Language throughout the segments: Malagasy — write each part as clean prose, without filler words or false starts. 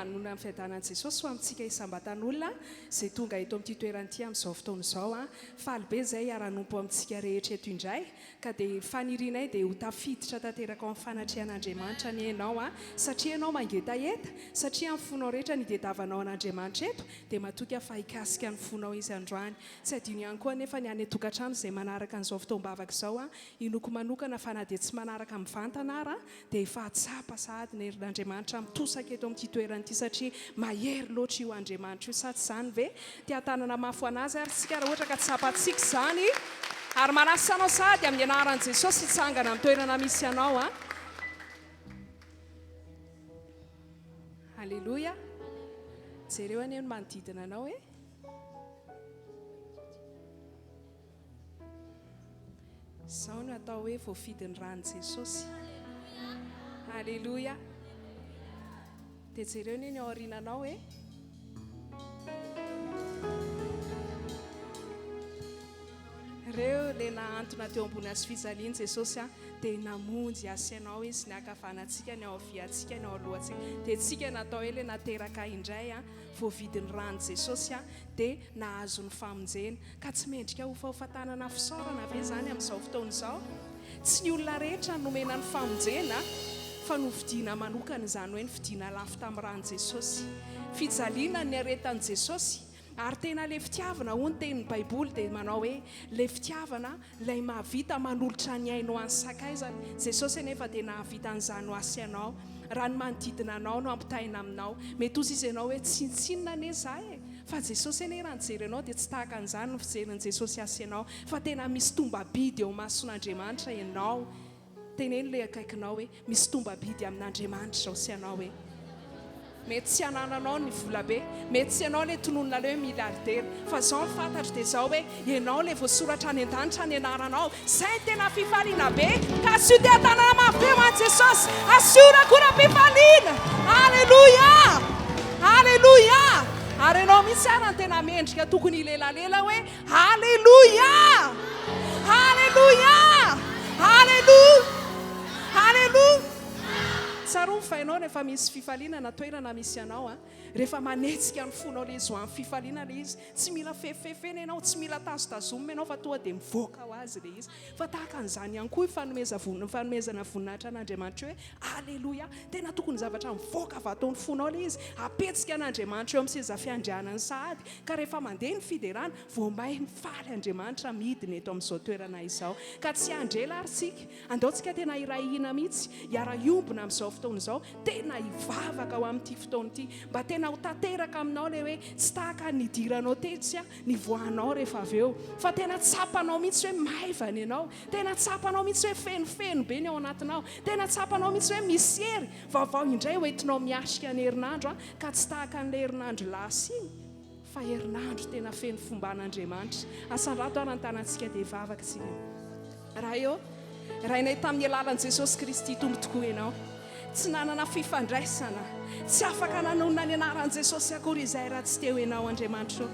manona amin'ny fiadanan'i Jesosy ho amintsika isambatan'olona izay tonga eto amin'ity toeran'ity amin'izao fotoana izao faly be izay ara-nompo amintsika rehetra eto indray ka dia fanirinay dia ho tafiditra tanteraka ao amin'ny fanatrehan'Andriamanitra ny ianao satria ianao mangetaeta satria amin'ny fonao rehetra ny diadavanao an'Andriamanitra eto dia matoka fa hikasika ny fonao izy androany tsy adino ihany koa nefa ny any tokantrano izay manaraka an'izao fotoam-bavaka izao inoko manokana fa na dia tsy manaraka mivantana ara dia efa atsapa sahady ny herin'Andriamanitra mitosaka eto amin'ity toeran'ity satria mahery loatra io Andriamanitra io satsy izany ve tia tanana mafy anazy ary tsika raha ohatra ka tsapantsika izany ary manasa anao sahady amin'ny anaran'i Jesosy hitsangana amin'ny toerana misy anao Halleluja jereo anie no manodidina anao izao no atao hoe voafidin'ny ran'i Jesosy Halleluja dia jereo ny aorinanao reo le nahantona teo ambony azy fijaliany Jesosy dia namonjy asianao izy ny akavanantsika ny ao aviantsika ny ao alohantsika dia tsika natao hoe le nateraka indray voavidin'ny ran'i Jesosy dia nahazo ny famonjena ka tsy mendrika ho fahofantanana fisaorana ve zany amin'izao fotoana izao tsy ny olona rehetra nomena ny famonjena fa novidiana manokana izany hoe ny vidiana lafo tamin'ny ran'i Jesosy fijaliana ny aretan'i Jesosy ary tena le fitiavana hoy ny tenin'ny Baiboly dia manao hoe le fitiavana ilay mahavita manolotra ny ainao any sakaizany Jesosy nefa dia nahavita an'izany ho asy ianao raha ny manodidina anao no ampitaina aminao mety ozy izy ianao hoe tsintsinona ane zahay fa Jesosy ane raha nijery anao dia tsy tahaka an'izany no fijerin'i Jesosy asy ianao fa tena misy tombabidy eo mason'Andriamanitra ianao teneny le akaikinao hoe misy tombabidy amin'Andriamanitra zao sy ianao hoe mety tsy anananao ny vola be mety tsy ianao le tononona le hoe miliardera fa zao ny fantatro dia zao hoe ianao le voasoratra any an-danitra ny anaranao zay tena fifaliana be ka asio dia tanana mafy ho an'i Jesosy asiona kora fifaliana Halleluja Halleluja ary ianao mihitsy ara ny tena mendrika tokony ilelalela hoe Halleluja Halleluja Halleluja Halleluja tsaroa fa ianao rehefa misy fifaliana na toerana misy ianao rehefa manetsika ny fonao le izy ho amin'ny fifaliana le izy tsy mila fefefena ianao tsy mila tazotazomina ianao fa tonga dia mivoaka ho azy le izy fa tahaka an'izany ihany koa fanomezana voninahitra an'Andriamanitra hoe Halleluja tena tokony zavatra mivoaka avy ataon'ny fonao le izy apetsika an'Andriamanitra eo amin'ny seza fiandrianany sahady ka rehefa mandeha ny fiderana voamay ny faly Andriamanitra midina eto amin'izao toerana izao ka tsy andrela ary tsika andaontsika tena irahina mihitsy hiara-iombona amin'izao fotoana izao tena hivavaka ao amin'ity fotoana ity mba tena ho tanteraka aminao le hoe tsy tahaka ny diranao tetsy ny voanao rehefa avy eo fa tena tsapanao mihitsy hoe maivana ianao tena tsapanao mihitsy hoe fenofeno be ny ao anatinao tena tsapanao mihitsy hoe misy hery vaovao indray ho entinao miasika ny herinandro ka tsy tahaka n'le herinandro lasa iny fa herinandro tena feno fomban'Andriamanitra asandrato ary an-tanantsika dia vavaka tsika raha eo raha inay tamin'ny alalan'i Jesosy Kristy tombo tokoa ianao tsy nanana fifandraisana tsy afaka nanonona ny anaran'i Jesosy akory izay raha tsy teo ianao Andriamanitra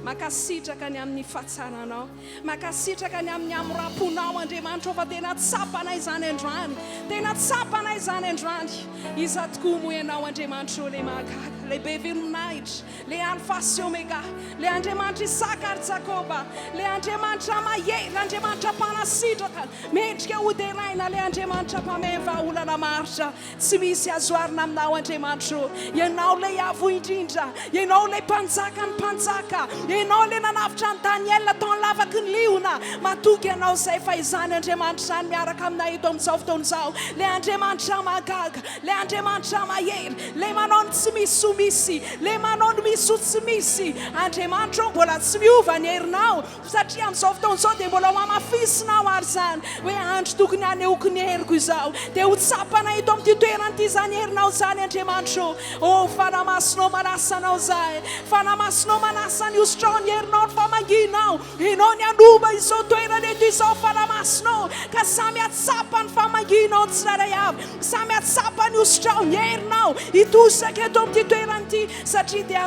makasitraka ny amin'ny fahatsaranao makasitraka ny amin'ny amraponao Andriamanitra fa tena tsapana izany androany tena tsapana izany androany iza tokoa moa ianao Andriamanitra le mahagaga le be voninahitra le alfa sy omega le Andriamanitra Isaka ary Jakoba le Andriamanitra mahery Andriamanitra mpanasitraka mendrika hoderaina le Andriamanitra mpameva olana maritra tsy misy azoarina aminao Andriamanitra ianao le avo indrindra ianao le mpanjaka ny mpanjaka ianao le nanavitra ny Daniel tao lavaky ny liona matoky ianao zay fa izany Andriamanitra zany miaraka aminay eto amin'izao fotoana izao le Andriamanitra mahagaga le Andriamanitra mahery le manao ny tsy misy ho misy le manao ny misy ho tsy misy Andriamanitra mbola tsy miova ny herinao satria amin'izao fotoana izao dia mbola mamafisinao ary zany hoe andro tokony hanehoky ny heriko izao dia ho tsapana eto amin'ity toerana ity zany herinao zany Andriamanitra o fanamasinao manasanao zay fanamasinao manasa ny hosotrao ny herinao ny famanginao ianao ny anomba izao toerana eto izao fanamasinao masonao ka samy atsapa ny famahinao tsiraray avy samy atsapa ny osotrao ny herinao itosaka eto amin'ity toerana ity satria dia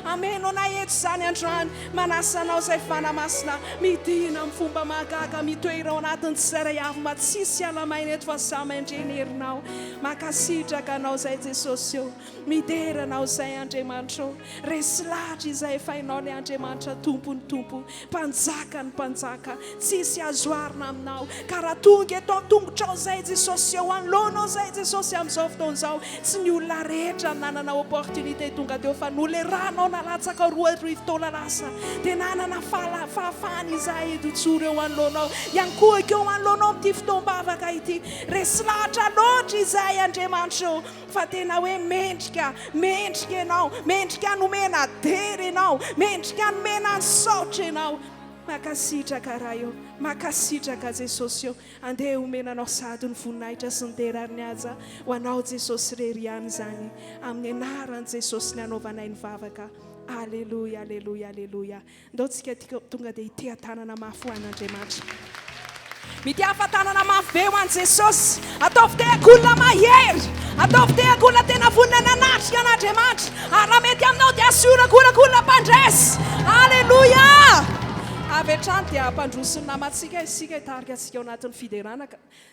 ameno na eto izany androany manasanao izay fanamasina midina amin'ny fomba mahagaga mitoerao anatin'ny tsiraray avy matsisy alamaina eto fa samy andreny herinao makasitraka anao izay Jesosy eo mideranao izay Andriamanitra resy lahatra izay fainao ny Andriamanitra tompony tompo mpanjaka ny mpanjaka tsisy azo arina aminao ka raha tonga eto tongotrao izay Jesosy eo anoloanao izay Jesosy amin'izao fotoana izao tsy ny olona rehetra nanana opportunité tonga teo fa noleranao nalatsaka roa taona lasa dia nanana fahafahana izay edotsoro eo anoloanao ihany koa eo anoloanao amin'ity FOTOAM-BAVAKA ity resy lahatra loatra izay Andriamanitra eo fa tena hoe mendrika ianao mendrika nomena dery ianao mendrika nomena saotra ianao makasitraka raha eo makasitraka Jesosy eo andeha omenanao sady ny voninahitra sy ny derariny aza ho anao Jesosy reriany izany amin'ny anaran'i Jesosy ny anaovanay ny vavaka alleluia alleluia alleluia ndao tsika tonga dia itea tanana mafy ho an'Andriamanitra mitiafa tanana mafy be ho an'i Jesosy ataovy tehako olona mahery ataovy tehako olona tena vonina nanatrika an'Andriamanitra ary raha mety aminao dia asiorakorako olona mpandresy alleluia avy hatrany dia ampandrosony namatsika isika hitarika antsika ao anatin'ny fiderana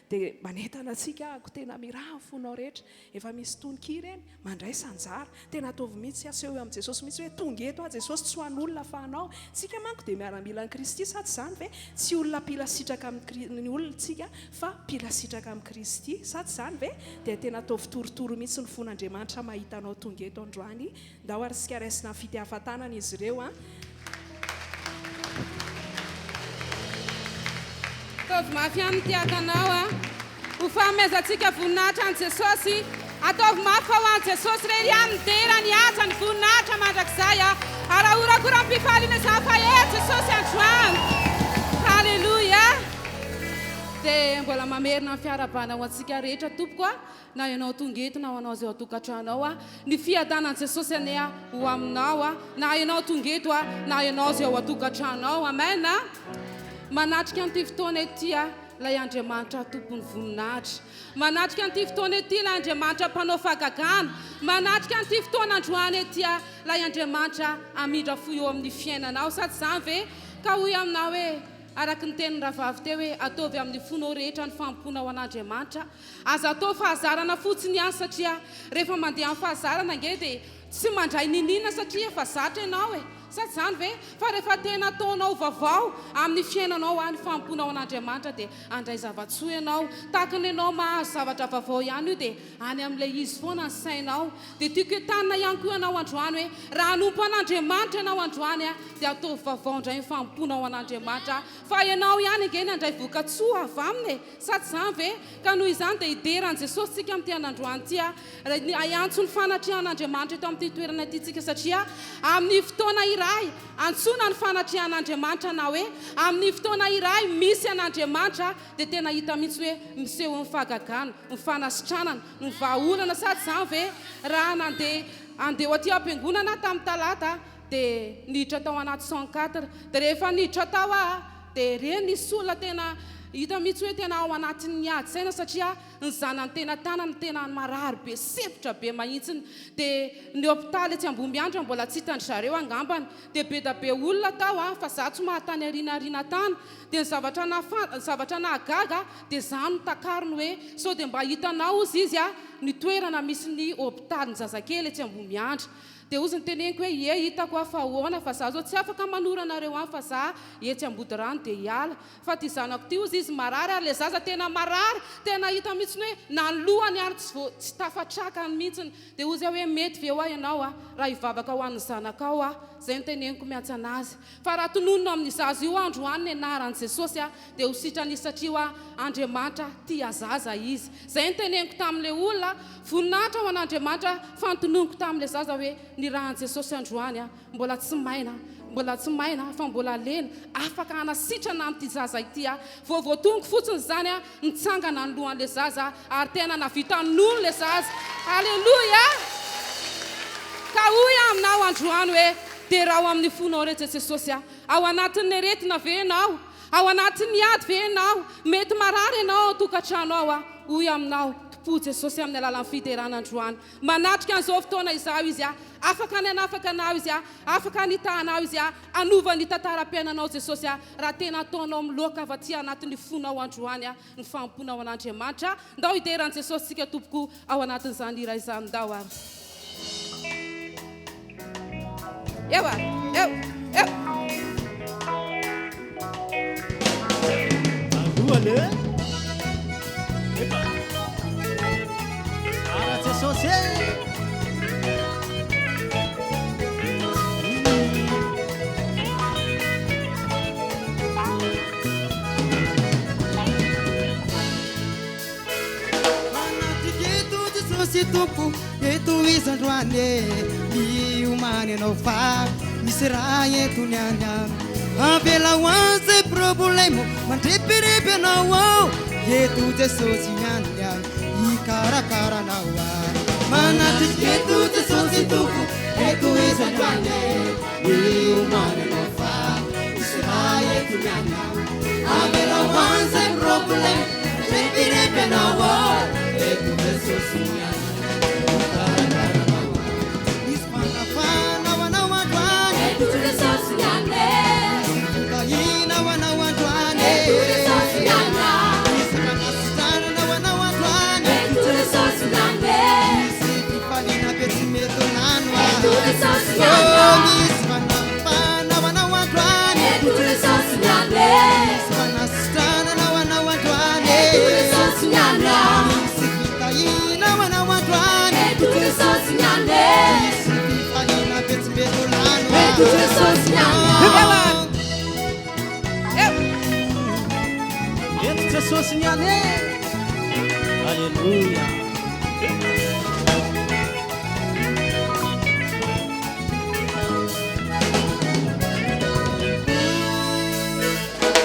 dia manentana atsika ako tena miraha fonao rehetra efa misy tononkira eny mandray sanjara tena ataovy mihitsy aseho eo amin'i Jesosy mihitsy hoe tonga eto Jesosy tsy ho an'olona fa anao tsika manko dia miara-mila ny Kristy sa tsy izany ve tsy olona mpila sitraka amin'ny olona tsika fa mpila sitraka amin'ny Kristy sa tsy izany ve dia tena ataovy torotoro mihitsy ny fon'Andriamanitra mahita anao tonga eto androany ndao ary sika raisina fitiavan-tanana izy ireo ataovy mafy ihany tiakanao ho fanomezantsika voninahitra an'i Jesosy ataovy mafy ao an'i Jesosy rery ihany dera ny asa ny voninahitra mandrakizay arahorakora mpifaliana izany fa Jesosy androany halleluia dia mbola mamerina ny fiarabana ho antsika rehetra tompoko na ianao tonga eto na ho anao izay ao tokantranao ny fiadanan'i Jesosy anay ho aminao na ianao tonga eto na ianao izay ao atokantranao amen manatrika an'ity fotoana ity lay Andriamanitra tompony voninahitra manatrika an'ity fotoana ity lay Andriamanitra mpanao fahagagana manatrika an'ity fotoana androany ity lay Andriamanitra amindra fo eo amin'ny fiainanao sady izany ve ka hoy aminao hoe araka ny tenin'ny rahavavy teo hoe ataovy amin'ny fonao rehetra ny fampona ao an'Andriamanitra aza atao fahazarana fotsiny ihany satria rehefa mandeha amin'ny fahazarana nge dia tsy mandray ninina satria efa zatra ianao sady izany ve fa rehefa tena ataonao vaovao amin'ny fiainanao ny fampona ao an'Andriamanitra dia andray zavatsoa ianao takany ianao mahazo zavatra vaovao ihany io dia any amin'ilay izy foana ny sainao dia tiako entanina ihany koa ianao androany hoe raha hanompo an'Andriamanitra ianao androany dia ataovy vaovao indray ny fampona ao an'Andriamanitra fa ianao ihany nge ny andray vokatsoa avy aminy sady izany ve ka noho izany dia hideran'i Jesosy tsika amin'ity an'androany ity aantso ny fanatrihan'Andriamanitra eto amin'ity toerana ity tsika satria amin'ny fotoana iray antsona ny fanatrihan'Andriamanitra na hoe amin'ny fotoana iray misy an'Andriamanitra dia tena hita mihitsy hoe miseho ny fahagagana ny fanasitranana ny vahaolana sady izany ve raha andeha ho aty am-piangonana tamin'ny talata dia niditra tao anaty 104 dia rehefa niditra tao dia reny nisy olona tena hita mihitsy hoe tena ao anatin'ny ady saina satria ny zanany tena tanany tena marary be sepitra be mahitsiny dia ny hôpitaly tsy ambombiandra mbola tsy hitandry zareo angambany dia be da be olona tao fa za tsy mahatany arinarina tany dia ny zavatra nahagaga dia zany takariny hoe sao dia mba hitanao izy ny toerana misy ny hôpitaly ny zazakely tsy ambombiandra dia ozy ny teneniko hoe hitako fa hoana fa za zao tsy afaka manoranareo fa za etsy ambody rano dia hiala fa ty zanako ty ozy izy marary ary le zaza tena marary tena hita mihitsiny hoe na ny lohany ary tsy tafatrakany mihitsiny dia ozy hoe mety ve ho ianao raha hivavaka ho an'ny zanakao zay ny teneniko miatsa anazy fa raha tononona amin'ny zaza io androany ny anaran'i Jesosy dia ho sitrany satria Andriamanitra tia zaza izy zay ny teneniko tamin'ilay olona voninahitra ho an'Andriamanitra fantononiko tamin'ilay zaza hoe ny rahan'i Jesosy androany mbola tsy maina fa mbola lena afaka hanasitrana amin'ity zaza ity voavoatongo fotsiny zany nitsangana ny lohan'ilay zaza ary tena navita nono le zaza alleluia ka hoy aminao androany hoe dia raha ao amin'ny fonao rehetra Jesosy ao anatin'ny aretina ve ianao ao anatin'ny ady ve ianao mety marary ianao tokantrano ao a hoy aminao po Jesosy amin'ny alalan'ny fiterana androany manatrika an'izao fotoana izao izy a afaka ny anafaka anao izy a afaka nitahanao izy a anova ny tantaram-piainanao Jesosy a raha tena ataonao miloaka avaty anatin'ny fonao androany a ny famponao an'Andriamanitra ndao hideran'i Jesosy sika tompoko ao anatin'izany ira izany ndao ary eo ary eo Se topo eto izandroane miomany anao fa misy raha entony any avela hoan'izay problemo mandrepirepy anao ao eto Jesosy miany hikarakaranao manatrika eto Jesosy topo eto izandroane miomany anao fa misy raha entony any avela hoan'izay problemo mandrepirepy anao ao eto Jesosy miany Jesosy niane Aleluia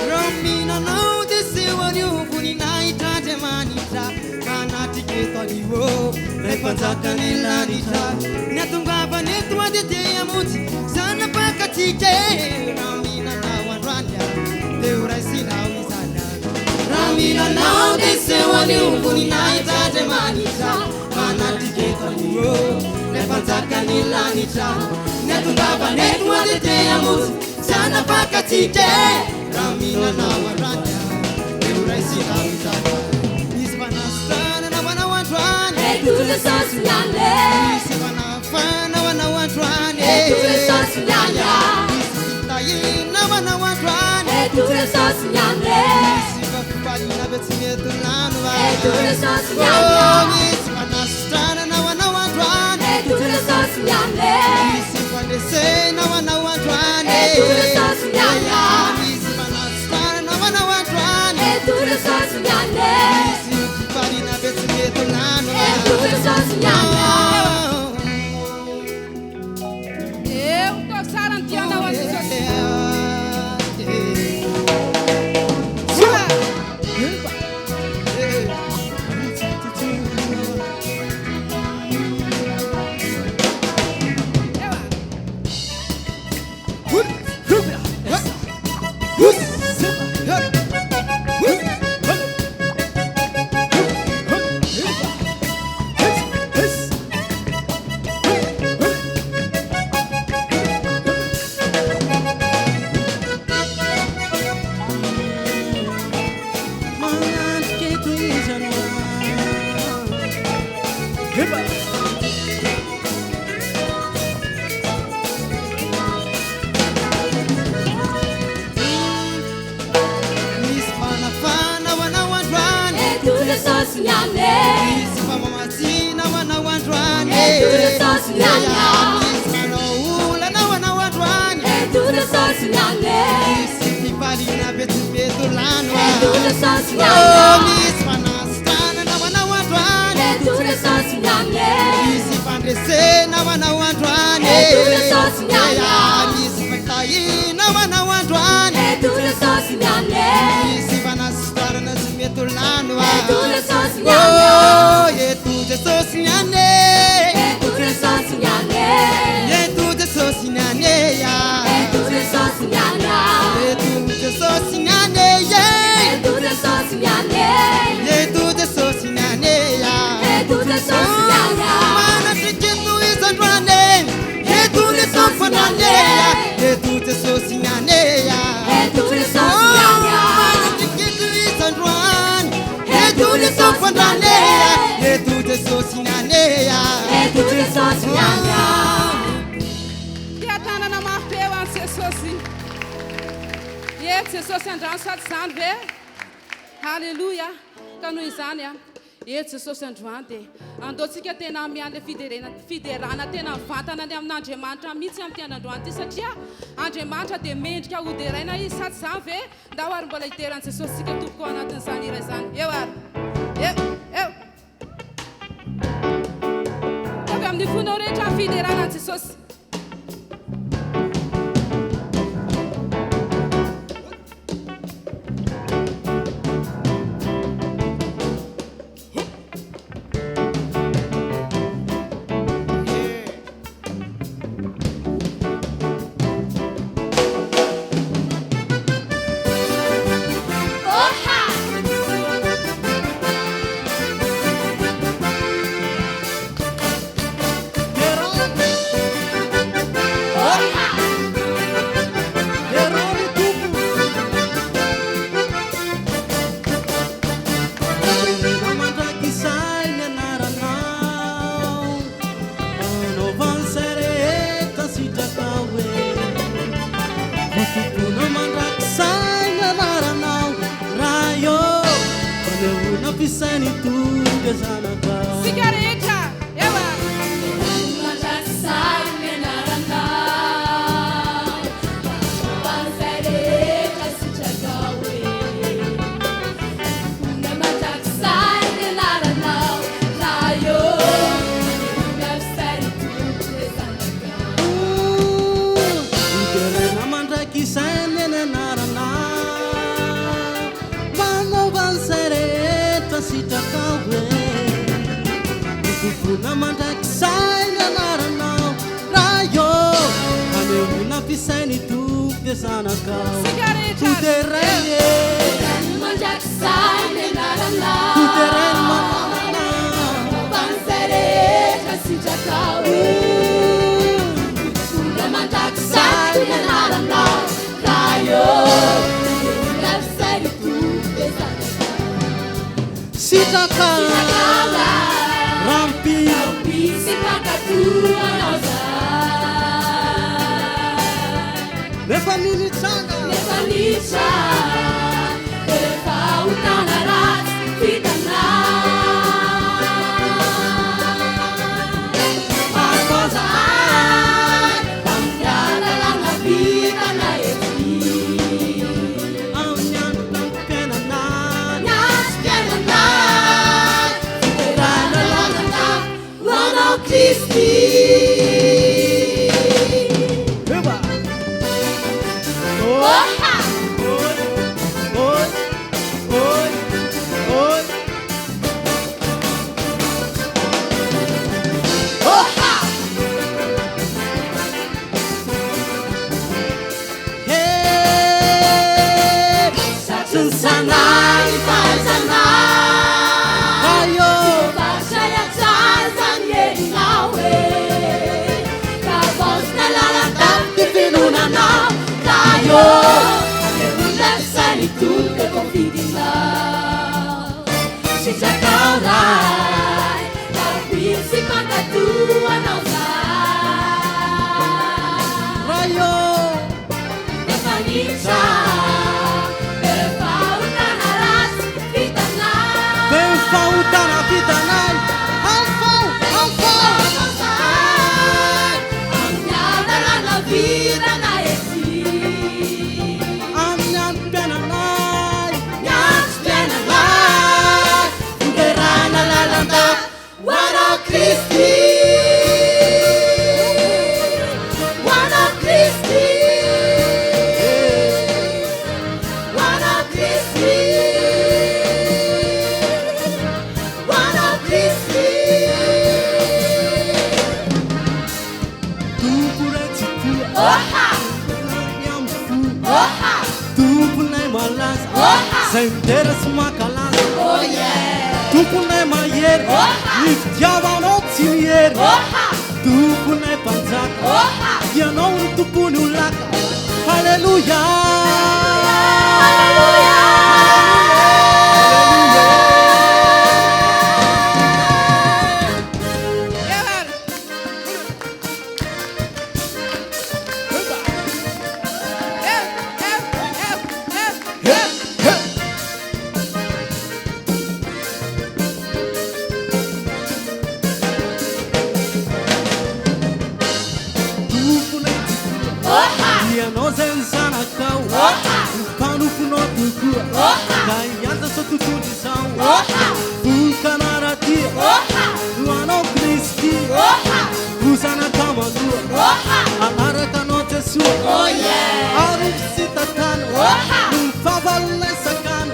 Romina não desceu ali o buninaita de manita Manatiketo ali o Repanzaka nilanita Netungava netua de teamuti Sana pakatike Romina não andranya Deura sinau Ramina não desceu ali o buninaita de manita Manatiketo ali o Repanzaka nilanita Netungava netua de teamuti Sana pakatike Ramina não andranya Deura sinau Ispanastana na wana wantwane Tudo só sonhando Ispanafana wana wantwane Tudo só sonhando Isitaina wana wantwane Tudo só sonhando Isipakupalina betsimetu lanwa Tudo só sonhando Ispanastana na wana wantwane Tudo só sonhando Isipandese na wana wantwane Tudo só sonhando Ispanastana na wana wantwane Tudo só sonhando Isipakupalina betsimetu lanwa Tudo só sonhando eu tô saranteando a Sosinane Yetu Jesús nyaneya. Mana Yetu Androndrakely. Yetu Jesús nyaneya. Yetu Jesús nyaneya. Mana Yetu Androndrakely. Yetu Jesús nyaneya. Yetu Jesús nyaneya. Tiatana na mafeo ansesosi. Yesu Jesús andran sat sanve. Hallelujah. Kanu izany Yesu Jesús androande. Andotsika tena amianle fiderana tena vantana ny amin'Andriamanitra mihitsy amin'ny tian'Androany satria Andriamanitra dia mendrika hoderaina izy sady izany ve ndao ary mbola hideran'i Jesosy sika tompoko ao anatin'izany iray izany. Eo ary. Eo. Avy amin'ny fonao rehetra amin'ny fideranan'i Jesosy. Sigareta, eo ary. Sentera smakalaza. Tupunay mayer. Niftiavanao tsimier. Tupunay panjaka. Yanao ny tupuni ulaka. Hallelujah. Kayanta sa tutulisaw Vulkanaratia Luano Christi Usana Kamadua Alaraka noche sua Arif sitakan Nufavalesakan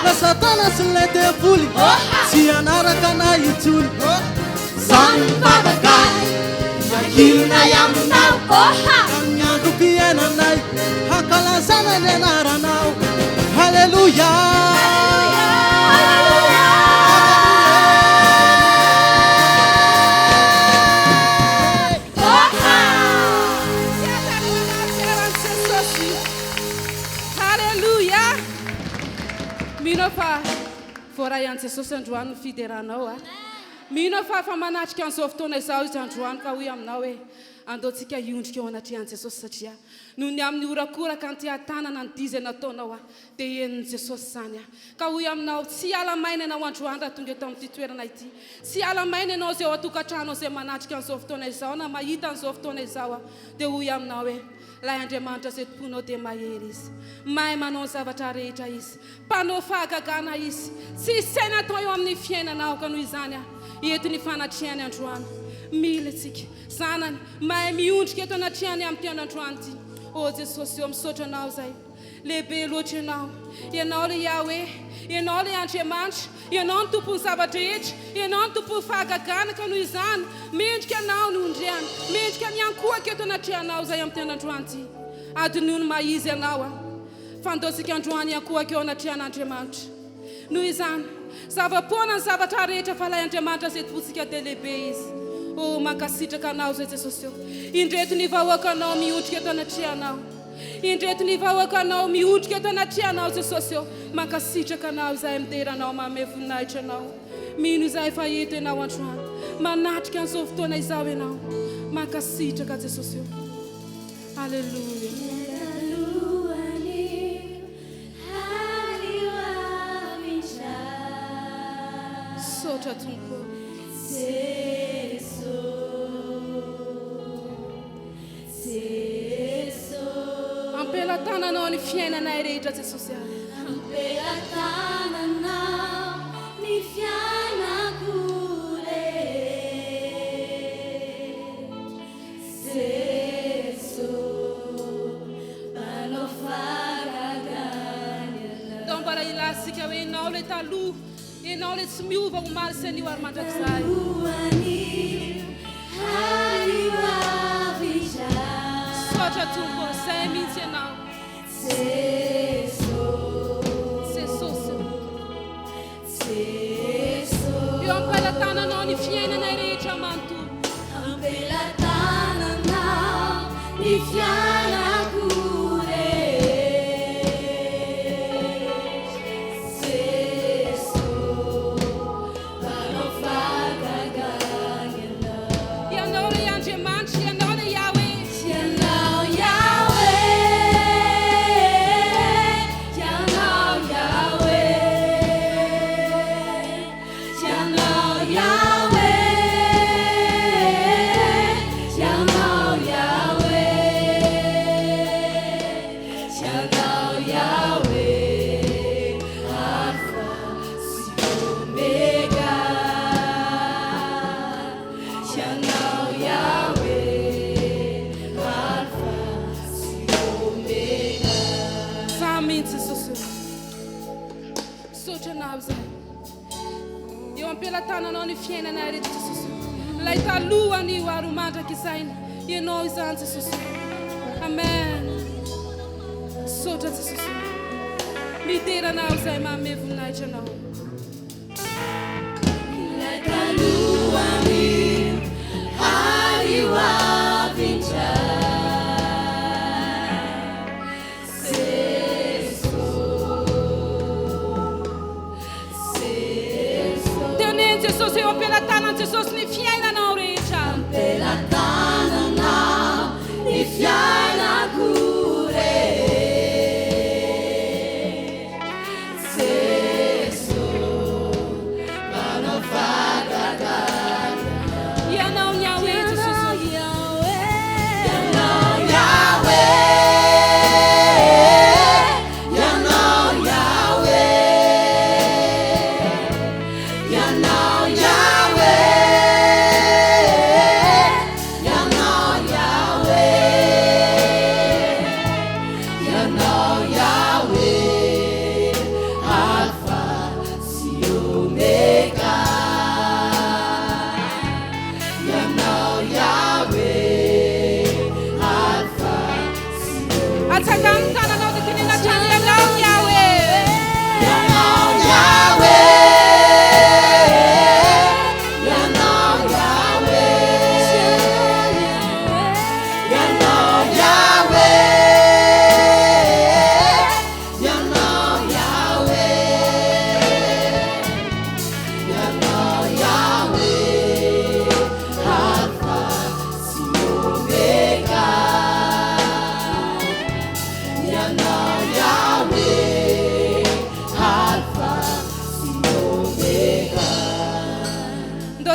La satana selete puli Sianaraka na yutuli Bavaka Yakina yamnau Kanya dupiena nai Hakala sana nenaranau Hallelujah. Hallelujah. Minofa fora yanse sosandroan fideranao a. Minofa fa manatrika an'izao fotoana izao izy androany ka hoe aminao hoe andaotsika iondrika eo anaty an'i Jesosy satria noho ny amin'ny orakoraka anty-tanana ny dizy nataonao a dia henon'i Jesosy zany a ka hoy aminao tsy alamaina ianao androany raha tonga eto amin'ity toerana ity tsy alamaina ianao izay ao atokantrano izay manatrika an'izao fotoana izao na mahita an'izao fotoana izao a dia hoy aminao hoe lay Andriamanitra izay tomponao dia mahery izy mahay manao ny zavatra rehetra izy mpanao fahagagana izy tsy saina atao eo amin'ny fiainanao ka noho izany a eto ny fanatrehany androany mila tsika zanany mahay miondrika eto anatrehany amin'ny androany ity o Jesosy eo misaotra anao zay lehibe loatra ianao le Yahweh ianao le Andriamanitra ianao ny tompon'ny zavatra rehetra ianao ny tompon'ny fahagagana ka noho izany mendrika anao ny ondriany mendrika miankohaka eto anatrehanao zay amin'ny androany ity adinoa ny maizy ianao a fandaotsika androany iankohaka eo anatrehan'Andriamanitra noho izany zava-poana ny zavatra rehetra fa lay Andriamanitra zay topontsika dia lehibe izy o mankasitraka anao zay Jesosy eo indreto ny vahoaka anao miondrika eto anatrehanao indreto ny vahoaka anao miondrika eto anatrehanao Jesosy eo mankasitraka anao izay mideranao manome voninahitra anao mino izay efa eto ianao androany manatrika an'izao fotoana izao ianao mankasitraka Jesosy eo Alleluia. Sotra tumpo ampela tananao ny fiainanay rehetra Jesosy ampela tananao ny fiainako Jesosy manao faragana então mbara ilatsika hoe ianao le taloha ianao le tsy miova omaly sy anio ary mandrakizay sotra tompo zay mihitsy ianao eo ampelatananao ny fiainanay rehetra manontolo ampelatananao ny fiainako tananao ny fiainanay rehetra Jesosy lay talohany io ary mandraka izay ianao izany Jesosy amen sotra Jesosy Miteranao zay manome voninahitra anao. Ilay talohan'ny hariva Jesosy eo am-pelatanana Jesosy ny fiainanao rehetra. Am-pelatanana ny fiainako rehetra. Jesosy manao vavaka. Ianao Yahweh Jesosy. Ianao Yahweh.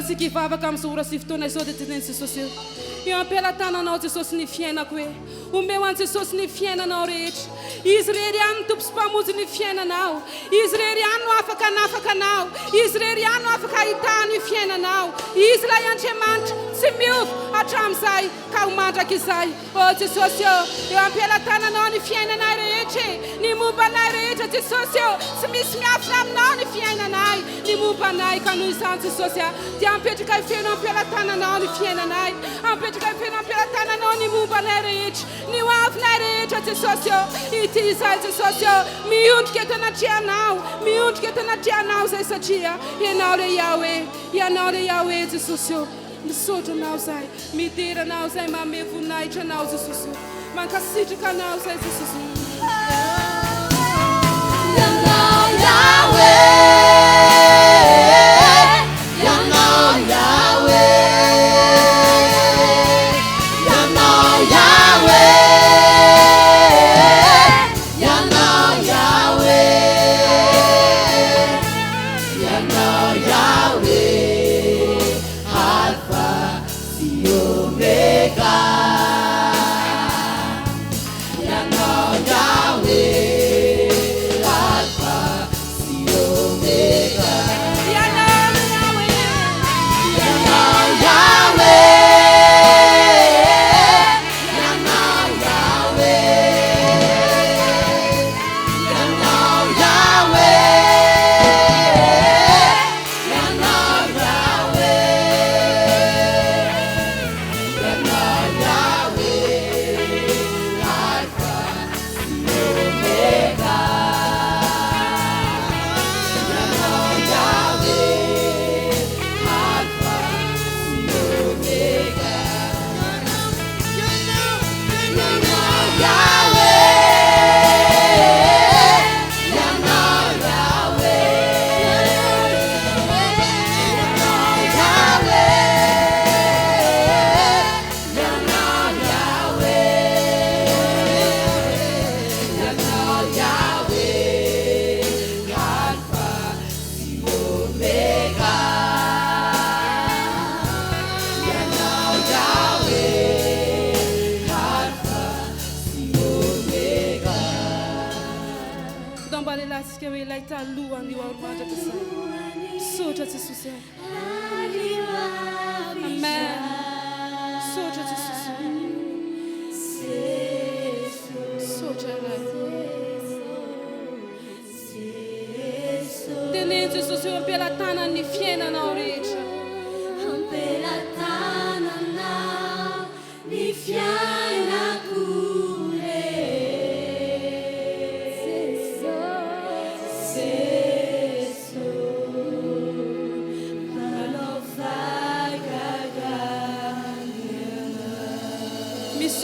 Siky vavaka amin'ny ora sy fotoana izao dia teneny Jesosy eo am-pelatananao Jesosy ny fiainako hoe omeo an Jesosy ny fiainanao rehetra. Izy rery ihany no tompo sy mpamonjy ny fiainanao. Izy rery ihany no afaka hanafaka anao. Izy rery ihany no afaka ahitana ny fiainanao. Izy ilay Andriamanitra tsy miova hatramin'izay ka ho mandraka izay. O Jesosy eo am-pelatananao ny fiainanay rehetra. Ny mombanay rehetra Jesosy tsy misy miafina aminao ny fiainanay. Ny mombanay ka noho izany Jesosy dia ampetraka ifeno am-pelatananao ny fiainanay. Ampetraka ifeno am-pelatananao ny mombanay rehetra. Ny hoavinay rehetra Jesosy ity izay Jesosy miondrika eto anatrianao. Miondrika eto anatrianao zay satria ianao le Yahweh. Ianao le Yahweh Jesosy misaotra anao zay. Mideranao zay manome voninahitra anao Jesosy. Mankasitraka anao zay Jesosy. Ianao Yahweh. Ianao Yahweh. Ianao Yahweh. Ianao Yahweh. Ianao Yahweh. Alpha sy Omega. Ianao Yahweh. Alpha sy Omega.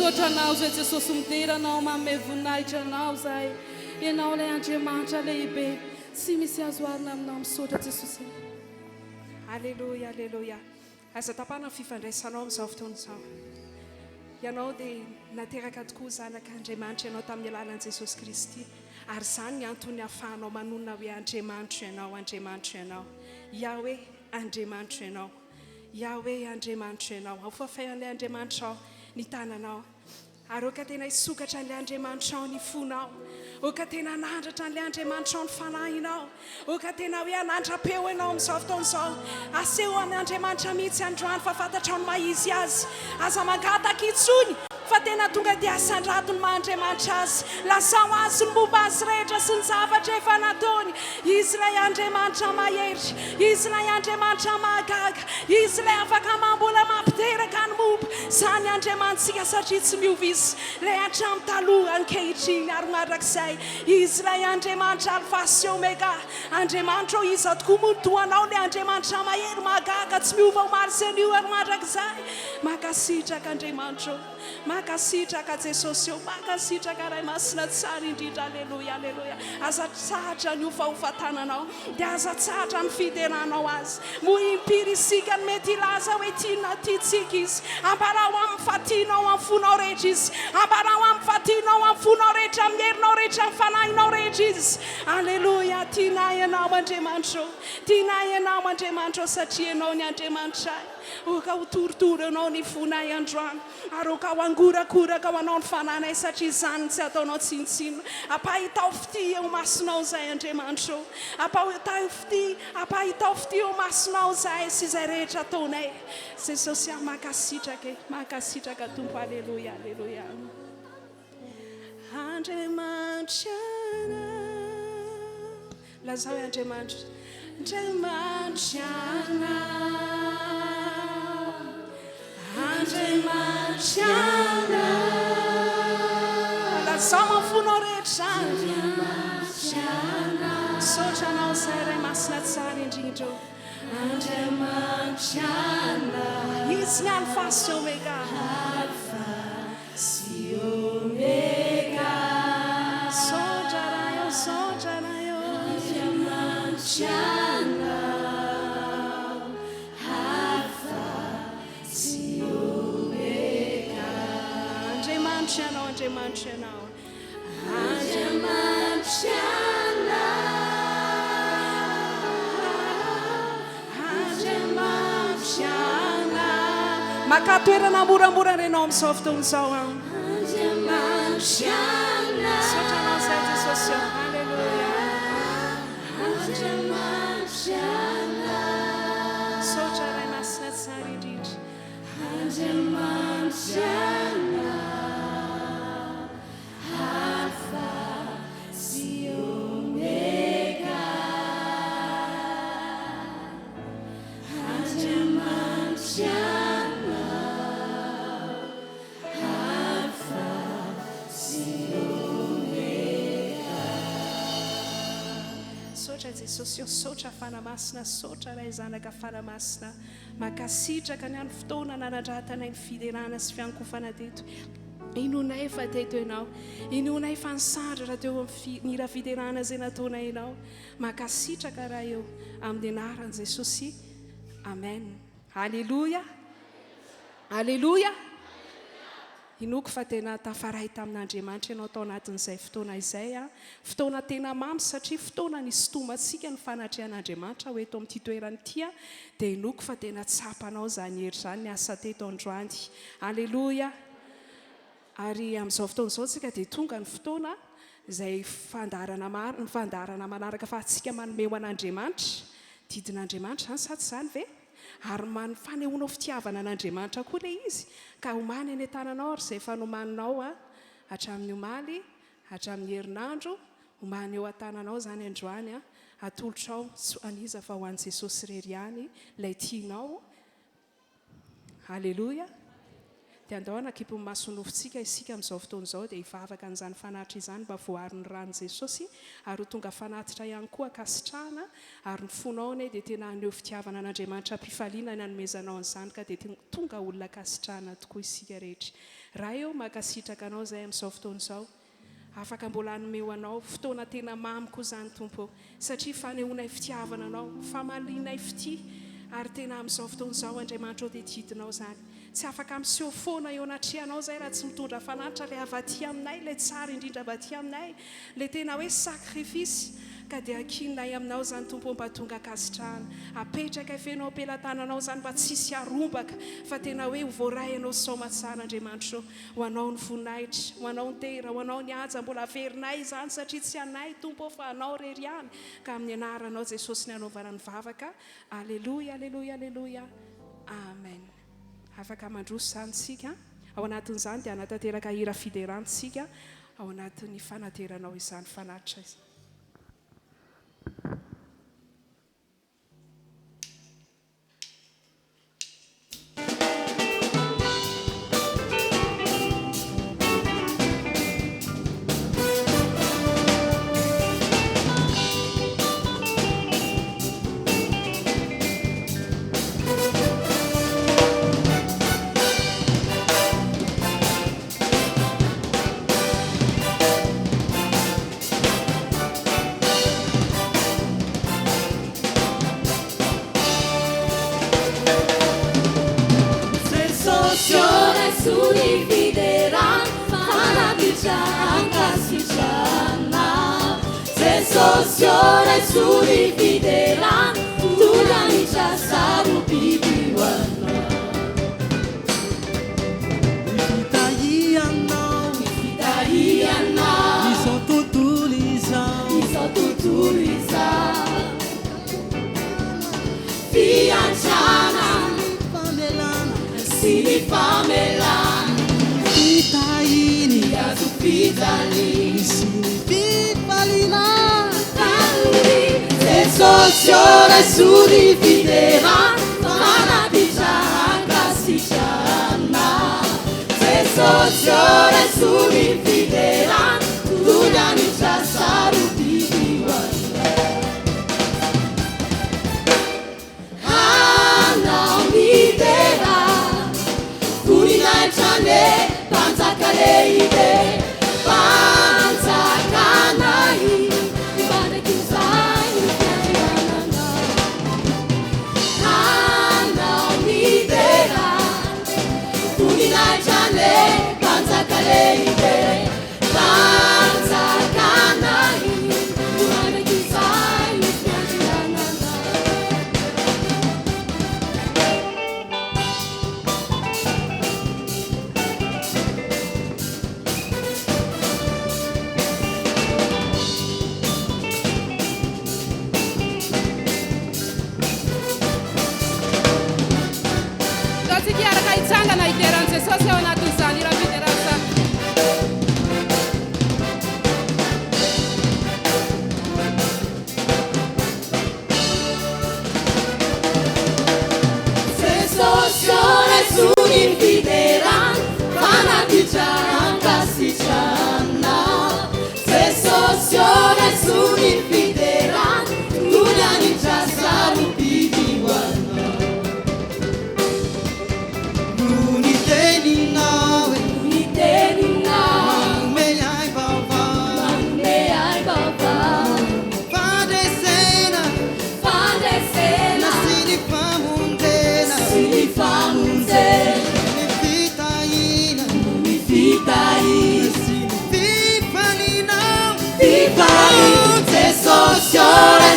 Misotranao zay Jesosy mideranao manome voninahitra anao zay. Ianao ilay Andriamanitra lehibe. Tsy misy azo arina aminao misaotra Jesosy. Alléluia, alléluia. Aza tapana fifandraisanao amin'izao fotoana izao. Ianao dia nateraka tokoa zanak'Andriamanitra ianao tamin'ny alalan'i Jesosy Kristy. Ary izany ny antony ahafahanao manonona hoe Andriamanitra ianao, Andriamanitra ianao. Yahweh, Andriamanitra ianao. Yahweh, Andriamanitra ianao. Aofafain'ilay Andriamanitra ny tananao. Ary oka tena hisokatra an'ilay Andriamanitra ny fonao. Oka tena nandratra an'ilay Andriamanitra ny fanahinao. Oka tena hoe hanandra-peo ianao amin'izao fotoana izao. Aseho an'Andriamanitra mihitsy androany fa fantatra ny maizy azy. Aza mangataka itsony fa tena tonga dia asandratony Andriamanitra azy. Lazao azy ny momba azy rehetra sy ny zavatra efa nataony. Izy ilay Andriamanitra mahery. Izy ilay Andriamanitra mahagaga. Izy ilay afaka mambola mampiteraka ny momba. Izany Andriamantsika satria tsy miova izy. Ilay hatramin'ny taloha ankehitriny ary mandrakizay. Izy ilay Andriamanitra Alpha sy Omega. Andriamanitra iza tokoa montoanao ilay Andriamanitra mahery mahagaga tsy miova ho maro sy anio ary mandrakizay. Makasitraka Andriamanitra. Makasitraka Jesosy eo. Makasitraka Ray Masina tsara indrindra. Alleluia, alleluia. Aza tsahatra ny ofahofatananao. Dia aza tsahatra ny fidenanao azy. Moa impiry isika ny mety ilaza hoe tiana tiantsika izy. Ambarao amin'ny fatianao amin'ny fonao rehetra izy. Ambarao amin'ny fatianao amin'ny fonao rehetra, amin'ny herinao rehetra, amin'ny fanahinao rehetra izy. Alleluia. Tiana ianao Andriamanitra. Tiana ianao Andriamanitra satria ianao ny Andriamanitra. Oka ho torotoro anao ny fonay androany. Ary oka ho angorakoraka ho anao ny fananay satria izany tsy ataonao tsinitsino. Apahitao fity eo masonao izay Andriamanitra. Apahitao fity eo masonao izay sy izay rehetra ataonay. Jesosy makasitraka, makasitraka Tompo. Alleluia, alleluia. Andriamanitra lazao Andriamanitra. Andriamanitra Andriamanitra lazao mafonao rehetra. Misaotra anao izay Ray Masina tsara indrindra. Andriamanitra izy ny Alpha sy Omega. Alpha sy Omega. Misaotra raha eo, misaotra raha eo. Andriamanitra Andriamanitra ianao. Andriamanitra Andriamanitra maka toerana moramora renao amin'izao fotoana izao. Andriamanitra misaotra anao izay Jesosy. Alleluia. Andriamanitra misaotra Ray Masina tsara indrindra. Andriamanitra Jesosy sotra fanamasina, sotra Ray zanaka fanamasina. Makasitraka ny andro fotoana nanandratana ny fiderana sy fiankofana teto. Inonay fa teto ianao. Inonay fa nisandratra teo amin'ny raha fiderana izay nataonay ianao. Makasitraka raha eo amin'ny anaran'i Jesosy. Amen. Alleluia. Alleluia. Inoko fa tena tafaray tamin'Andriamanitra ianao tao anatin'izay fotoana izay. Fotoana tena mamy satria fotoana nisy tomantsika ny fanatrehan'Andriamanitra hoe eto amin'ity toerana ity. Dia inoko fa tena tsapanao izany hery izany ny asa teto androany. Alleluia. Ary amin'izao fotoana izao tsika dia tonga ny fotoana izay fandarana manaraka fa atsika manome ho an'Andriamanitra. Didin'Andriamanitra izany sa tsy izany ve? Ary fanehoanao fitiavana an'Andriamanitra koa ilay izy. Ka homany any an-tananao ary izay fanomaninao hatramin'ny omaly, hatramin'ny herinandro, homany eo an-tananao izany androany. Atolotrao aniza fa ho an'i Jesosy irery ihany ilay tianao. Alleluia. Dia andao anakipy ny masonofitsika isika amin'izao fotoana izao dia hivavaka an'izany fanatitra izany mba voarin'ny ran'i Jesosy ary ho tonga fanatitra ihany koa akasitrahana ary ny fonao ane dia tena aneo fitiavana an'Andriamanitra am-pifaliana ny anomezanao an'izany ka dia tonga olona akasitrahana tokoa isika rehetra. raha eo makasitraka anao zay amin'izao fotoana izao afaka mbola hanomeo anao fotoana tena mamy koa zany tompo satria fanehoanay fitiavana anao famalianay fity ary tena amin'izao fotoana izao Andriamanitra dia didinao zany tsy afaka miseho foana eo anatrehanao zay raha tsy mitondra fanatitra ilay avy aty aminay ilay tsara indrindra avy aty aminay ilay tena hoe sakrifisy ka dia akinay aminao zany tompo mba tonga akasitrahana apetraka fenao ampelantananao zany mba tsisy arombaka fa tena hoe voaray anao somatsara Andriamanitra ho anao ny voninahitra ho anao ny tera ho anao ny aja mbola averinay zany satria tsy anay tompo fa anao rery ihany ka amin'ny anaranao Jesosy ny anaovana ny vavaka aleluia aleluia aleluia amen afaka mandroso zany tsika ao anatin'izany dia anatanteraka hira fiderantsika ao anatin'ny fanateranao izany fanatitra izy Sosione surifideran tulani sasaru bibiwana ifitahiana isotutuliza fianchana silifamelan Itaini yazupitali Sinipipalina Sosione surifideran fanatichakasishana Sosione surifideran tulani sasaru bibiwana Hana midera kurinaichane panzakaleide panzakanai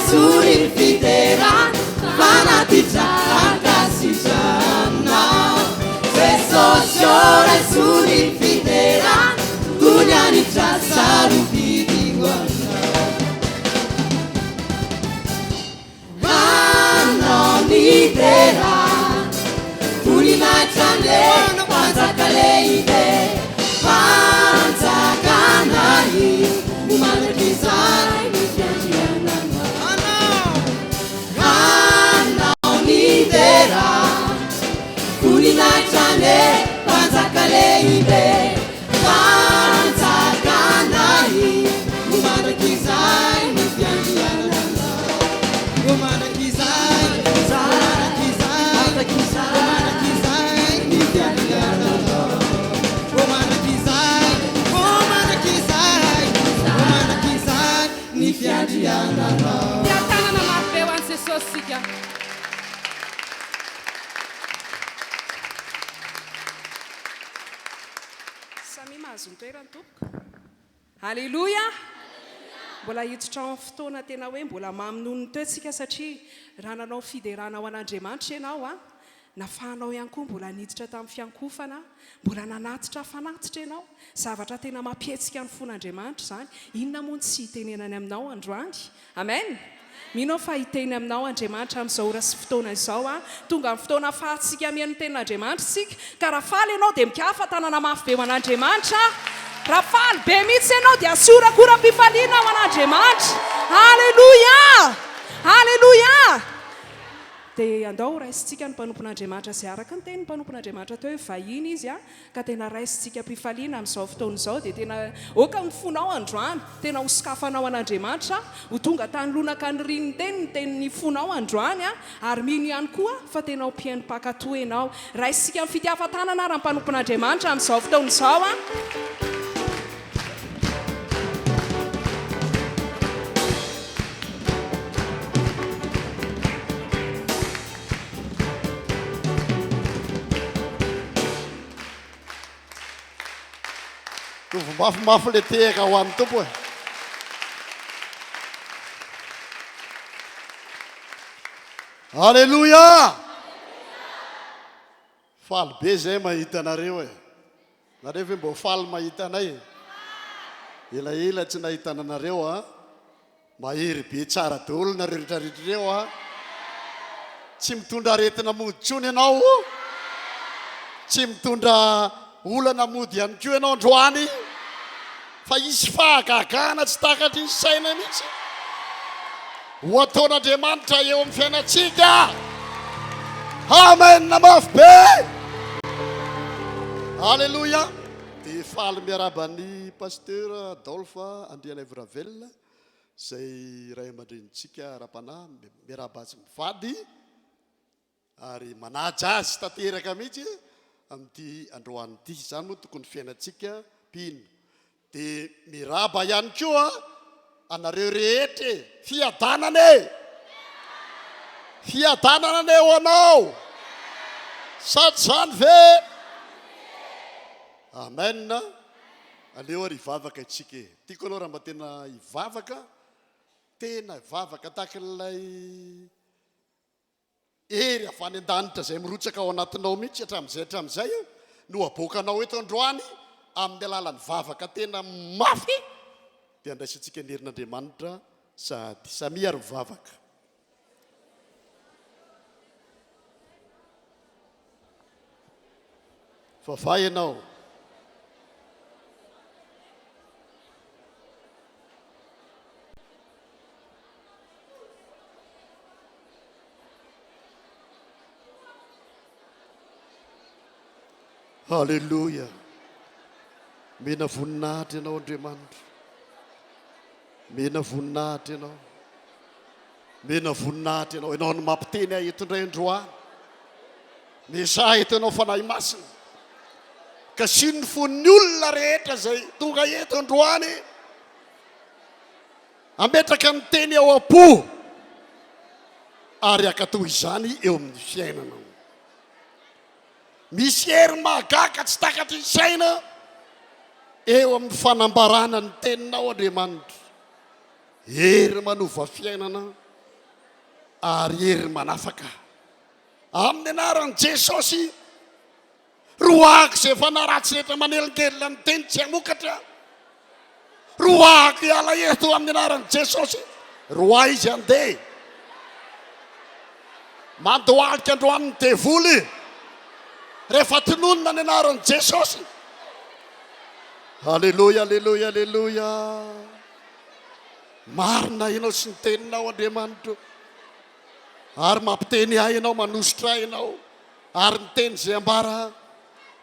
Surifideran fanatichakasishana Sosione surifideran tuliani sasaru bibiwana Hana midera tulinachane panzakaleide panzakanai umanakizai Kulinachane panzakaleide panzakanai umanakizai mifiangiana umanakizai umanakizai mifiangiana Jesosika. Samy mahazo ny toerany tompoko. Halleloja. Mbola hiditra amin'ny fotoana tena hoe mbola maminono ny toetsika satria raha nanao fiderana ao an'Andriamanitra ianao nafahanao ihany koa mbola niditra tamin'ny fiankofana, mbola nanatitra fanatitra ianao, zavatra tena mampietsika ny fon'Andriamanitra izany. Inona moa tsy hitenenany aminao androany? Amen. Mino fa hiteny aminao Andriamanitra amin'izao ora sy fotoana izao tonga amin'ny fotoana fahatsika mihaino ny tenin'Andriamanitra sika, ka raha faly ianao dia mikafa tanana mafy be ho an'Andriamanitra. Raha faly be mihitsy ianao dia asorakora-pifaliana ho an'Andriamanitra. Halleluja! Halleluja! Dia andao raisitsika ny mpanompon'Andriamanitra izay araka ny teny ny mpanompon'Andriamanitra teo hoe vahiny izy ka tena raisitsika mpifaliana amin'izao fotoana izao dia tena oka ny fonao androany, tena hosokafanao an'Andriamanitra ho tonga tany lonaka ny rin'ny teny ny tenin'ny fonao androany ary mino ihany koa fa tena ho mpihaino mpakatoa ianao. Raisitsika ny fitiavan-tanana raha ny mpanompon'Andriamanitra amin'izao fotoana izao Mafimafy le tehaka ho an'ny tompo e. Halleluja! Faly be zay mahita anareo e. Nareo ve mbo faly mahita anay? Elaela tsy nahita anareo mahery be tsara daholo nareo rehetrarehetrareo tsy mitondra aretina mody tsony ianao, tsy mitondra olana mody ihany koa ianao androany, fa isy fahagagana tsy takatry ny saina mihitsy ho ataon'Andriamanitra eo amin'ny fiainatsika. Amen mafy be. Halleluja. Dia faly miarabany pasteur Adolphe Andriana Evravelona izay ray aman-drenintsika ara-panahy miaraba azy mivady ary manaja azy tanteraka mihitsy amin'ity androany ity. Izany moa tokony fiainatsika mpino. Dia miraba ihany koa anareo rehetra fiadanane, fiadanana ho anao sady zany ve? Amen. Aleo ary hivavaka itsika. Tiako anao raha mba tena hivavaka, tena hivavaka tahaka ilay ery avy any an-danitra izay mirotsaka ao anatinao mihitsy hatramin'izay no aboakanao eto androany amin'ny alalan'ny vavaka tena mafy dia andraisantsika ny herin'Andriamanitra sady samy ary mivavaka. Fafay ianao. Halleluja. Mena voninahitra ianao Andriamanitra. Mena voninahitra ianao. Mena voninahitra ianao. Ianao no mampiteny ahy eto indray androany. Mizaha eto ianao fanahy masina. Ka sino ny fon'ny olona rehetra izay tonga eto androany ametraka ny teny ao am-po ary akatao izany eo amin'ny fiainanao. Misy hery mahagaga tsy takatry ny saina eo amin'ny fanambarana ny teninao Andriamanitra. Hery manova fiainana ary hery manafaka. Amin'ny anaran'i Jesosy roako izay efa naratsy rehetra manelingelina ny teny tsy hamokatra. Roako hiala eto amin'ny anaran'i Jesosy. Roa izy andeha. Mandohalika androany ny devoly rehefa tononona ny anaran'i Jesosy. Halleluja, halleluja, halleluja. Marina ianao sy ny teninao Andriamanitra ary mampiteny ahy ianao, manositra ahy ianao ary ny teny izay ambara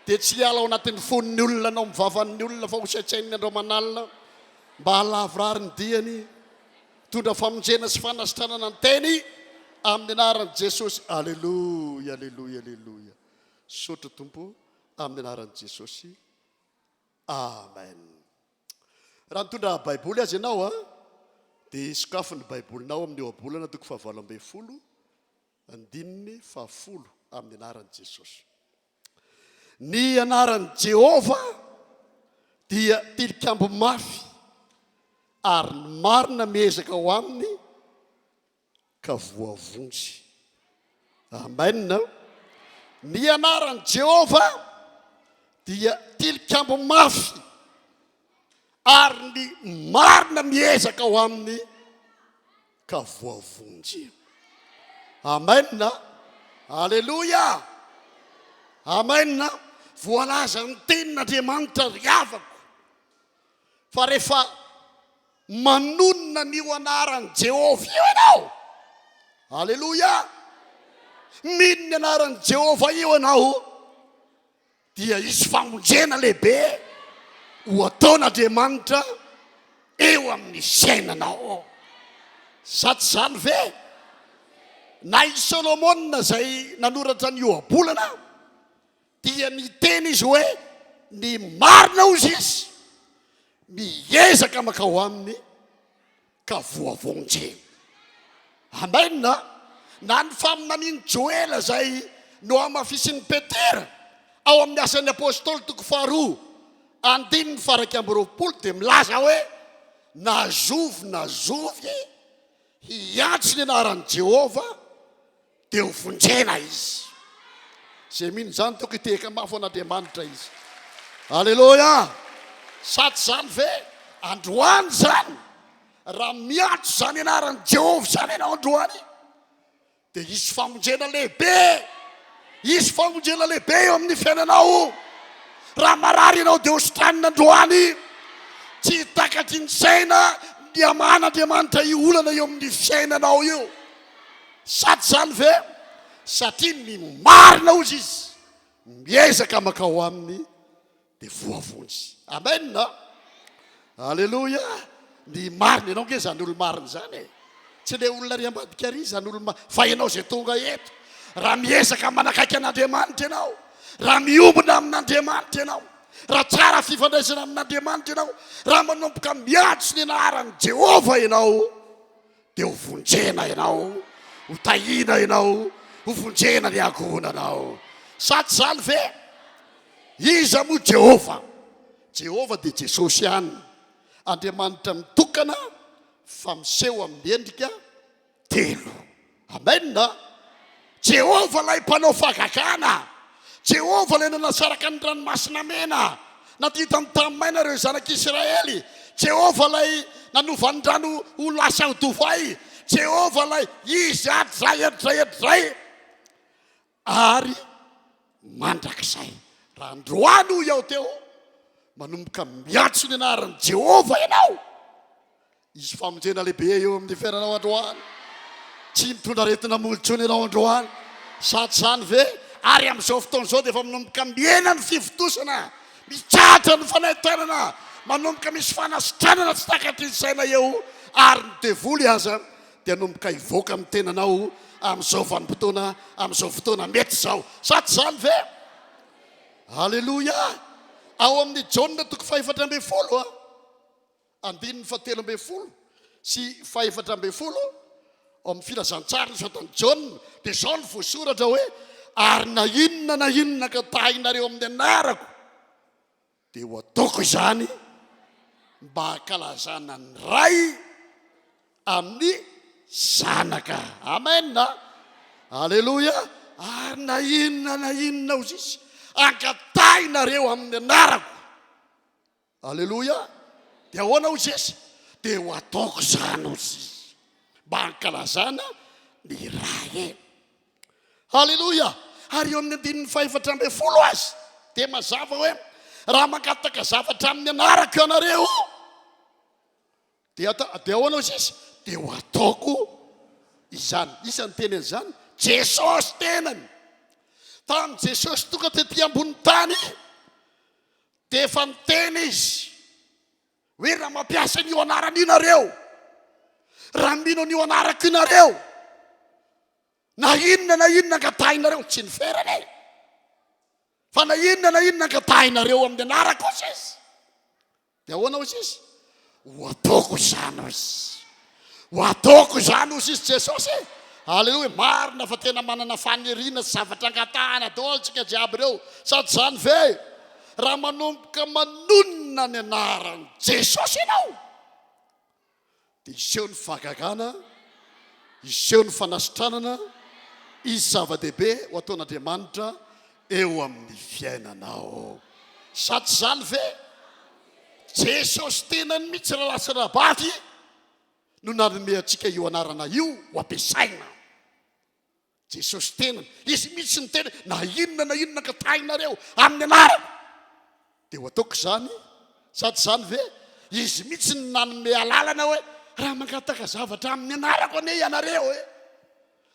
dia tsy hiala ao anatin'ny fon'ny olona anao, mivavan'ny olona fa hosaitsain'ny andro manalina mba halavorary ny diany, tondra famonjena sy fanasitranana ny teny amin'ny anaran'i Jesosy. Halleluja, halleluja, halleluja. Sotra tompo amin'ny anaran'i Jesosy. Amen. Raha nitondra baiboly azy ianao dia sokafo ny baibolinao amin'ny eo abolana toko 7 andininy 10 amin'ny anaran'i Jesosy. Ny anaran'i Jehova dia tilikambo mafy ary ny marina miezaka ao aminy ka voavonjy. Amen. Ny anaran'i Jehova dia tilikambo mafy ary ny marina miezaka ao aminy ka voavonjy. Amen. Alleluia. Amen. Voalaza ny tenin'Andriamanitra riavako fa rehefa manonona n'io anaran'i Jehova io ianao. Alleluia. Mino ny anaran'i Jehova io ianao dia isy famonjena lehibe ho ataon'Andriamanitra eo amin'ny fiainanao. Sa tsy zany ve? Na i Solomona zay nanoratra n'io abolana dia niteny izy hoe ny marina ozy izy miezaka makao aminy ka voavonjy. Amen. Na ny faminaniany Joela zay no amafisin'ny Petera ao amin'ny asan'ny apôstôly toko 2 andininy 20 dia milaza hoe nazovy hiantso ny anaran'i Jehova dia ho vonjena izy. Zay mino zany toko hiteka mafy an'Andriamanitra izy. Alleluia. Sa tsy zany ve? Androany zany raha miantso zany anaran'i Jehova zany ianao androany dia isy famonjena lehibe. Isy famonjena lehibe eo amin'ny fiainanao. Raha marary ianao dia hositranina androany. Tsy hitakatry ny saina ny aman'Andriamanitra io olana eo amin'ny fiainanao io. Sa tsy zany ve? Satria ny marina ozy izy miezaka makao aminy dia voavonjy. Amen. Alleluia. Ny marina ianao nge zany olo marina zany e. Tsy le olona ry ambadika ry zany olo fa ianao zay tonga eto raha miezaka manakaiky an'Andriamanitra ianao, raha miombona amin'Andriamanitra ianao, raha tsara fifandraisana amin'Andriamanitra ianao, raha manomboka miantso ny anaran'i Jehova ianao dia ho vonjena ianao, ho tahina ianao, ho vonjena ny ankonanao. Sa tsy zany ve? Iza moa Jehova? Jehova dia Jesosy ihany, Andriamanitra mitokana fa miseho amin'ny endrika 3. Amen. Jehova lay mpanao fahagagana, Jehova lay nanasaraka ny ranomasina mena natita ny tany maina ireo zanak'Israely, Jehova lay nanovan'ny rano ho lasa hodovay, Jehova lay izy adray ary mandrakizay. Raha androany ho iaho teo manomboka miantso ny anaran'i Jehova ianao, izy famonjena lehibe eo amin'ny fiainanao androany. Tsy mitondra aretina molontsony ianao androany. Sa tsy zany ve? Ary amin'izao fotoan'izao dia efa manomboka miena ny fivotosana, mitratra ny fanahitanana, manomboka misy fanasitranana tsy takatry ny saina eo, ary ny devoly aza dia manomboka hivoaka amin'ny tenanao amin'izao vanim-potoana, amin'izao fotoana mety zao. Sa tsy zany ve? Alleluia. Ao amin'ny Jaona toko 4 andininy 13 sy 14 ao amin'ny filazantsara ny fataon'i Jaona dia zao ny voasoratra hoe ary na inona ka tahinareo amin'ny anarako dia ho ataoko izany mba hakalazana ny ray amin'ny zanaka. Amen. Alleluia. Ary na inona ozy izy ankatahinareo amin'ny anarako. Alleluia. Dia ahoana ozy izy? Dia ho ataoko izany ozy izy mba hankalazana ny ray. Alleluia. Ary eo amin'ny andininy 14 azy dia mazava hoe raha mankataka zavatra amin'ny anarako ianareo dia ahoana ozy izy? Dia ho ataoko izany. Isan'ny teny an'izany Jesosy tenany. Tamin'ny Jesosy tonga tetỳ ambony tany dia efa niteny izy hoe raha mampiasa n'io anarany inareo, raha mino n'io anarako inareo, na inona angatahinareo tsy ny ferany fa na inona angatahinareo amin'ny anarako ozy izy. Dia ahoana ozy izy? Ho ataoko izany ozy. ho ataoko zany ozy izy Jesosy. Halleloja. Marina fa tena manana faniriana sy zavatra angatahana daolitsika jiaby reo. Sady zany ve raha manomboka manonina ny anaran'i Jesosy ianao dia iseho ny fahagagana, iseho ny fanasitranana, izy zava-dehibe ho ataon'Andriamanitra eo amin'ny fiainanao. Sady zany ve Jesosy tenany mihitsy raha lasa rabavy no nanome antsika io anarana io ho ampiasaina. Jesosy tenany izy mihitsy ny tena na inona ka tahinareo amin'ny anarako dia ho ataoko zany. Sady zany ve izy mihitsy ny nanome alalana hoe raha mangataka zavatra amin'ny anarako ane ianareo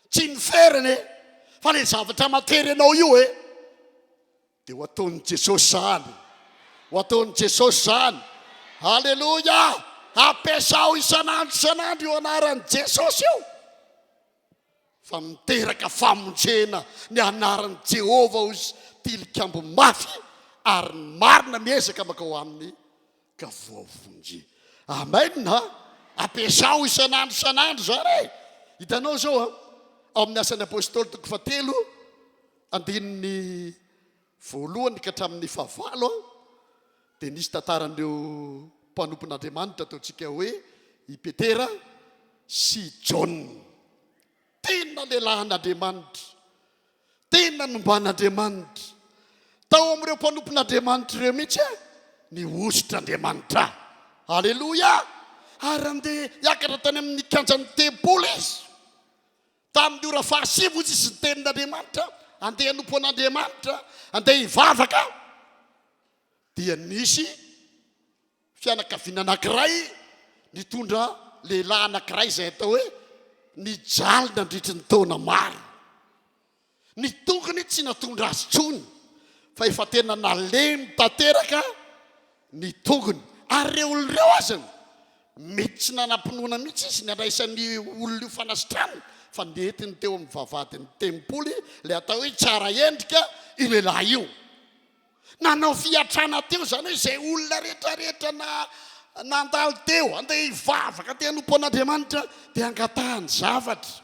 tsy ny feriny fa le zavatra matery anao io dia ho ataon'i Jesosy zany, ho ataon'i Jesosy zany. Halleloja. Ampiasao isanandro io anaran'i Jesosy io fa miteraka famonjena ny anaran'i Jehova ozy tilikambo mafy ary marina miezaka maka ho amin'ny kavoavonjy. Amen. Ampiasao isanandro zany. Hitanao zao ao amin'ny asan'ny apôstôly 7 andininy voalohany ka hatramin'ny 9 dia nisy tantaran'ireo mpanompon'Andriamanitra ataontsika hoe i Petera sy John. Tena lehilahin'Andriamanitra, tena nomban'Andriamanitra. Tao amin'ireo mpanompon'Andriamanitra ireo mihitsy ny ositr'Andriamanitra. Halleloja. Ary andeha hiakatra tany amin'ny kanjan'ny tempoly izy. Tamin'ny ora 7 izy ny tenin'Andriamanitra, andeha hanompo an'Andriamanitra, andeha hivavaka. Dia nisy fianakaviana anankiray nitondra lehilahy anankiray izay atao hoe nijaly nandritry ny taona maro. Ny tongony tsy natondra azy tsony fa efa tena nalemy tanteraka ny tongony. Ary ireo olon'ireo azany mety tsy nanampinoana mihitsy izy ny andraisan'ny olona io fanasitrana fa nentiny teo amin'ny vavadin'ny tempoly le atao hoe tsara endrika io lehilahy io. Nanao fiatrana teo zany hoe izay olona rehetrarehetra nandalo teo andeha hivavaka te hanompo an'Andriamanitra dia angatahany zavatra,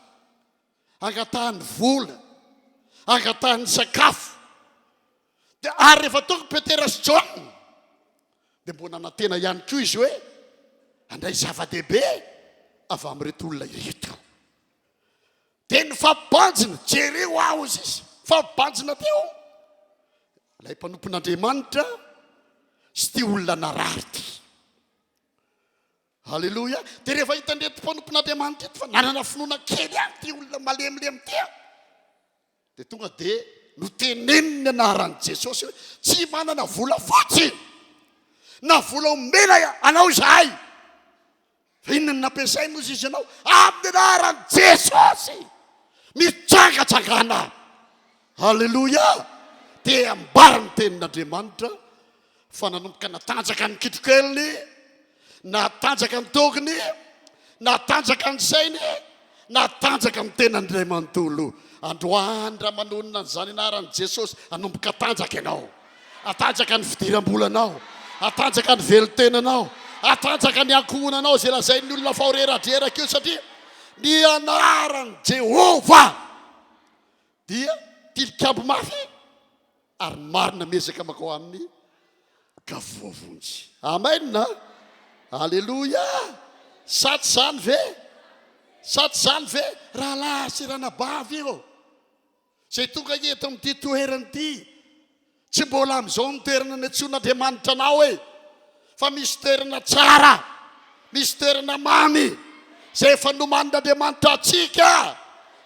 angatahany vola, angatahany sakafo. Dia ary rehefa tonga Petera sy John dia mbona natena ihany koa izy hoe andray zava-dehibe avy amin'ireto olona ireto. Dia nifampibanjina jereo aho izy izy fampibanjina teo ilay mpanompon'Andriamanitra sy ty olona narary ty. Halleloja. Dia rehefa hitandreto mpanompon'Andriamanitra eto fa nanana finoana kely ihany ty olona malemilemy ty dia tonga dia noteneniny ny anaran'i Jesosy hoe tsy manana vola fotsy na vola omena anao izahay. Fa inona nampiasaina ozy izy ianao amin'ny anaran'i Jesosy mitsangatsangana. Halleloja. Dia ambara ny tenin'Andriamanitra fa nanomboka natanjaka ny kitrokeliny, natanjaka ny tokony, natanjaka ny sainy, natanjaka ny tenan'iray manontolo. Androany raha manonina n'izany anaran'i Jesosy anomboka atanjaka ianao, atanjaka ny fidiram-bolanao, atanjaka ny velotenanao, atanjaka ny ankohonanao izay lazain'ny olona fahoreradreraka io satria ny anaran'i Jehova dia tilikambo mafy ary marina mezaka makao amin'ny kavoavonjy. Amen. Halleloja. Sady zany ve? Sady zany ve raha lahy sy ranabavy io izay tonga eto amin'ity toerana ity tsy mbola amin'izao ny toerana niantsoan'Andriamanitra anao fa misy toerana tsara, misy toerana mamy izay efa nomanin'Andriamanitra atsika.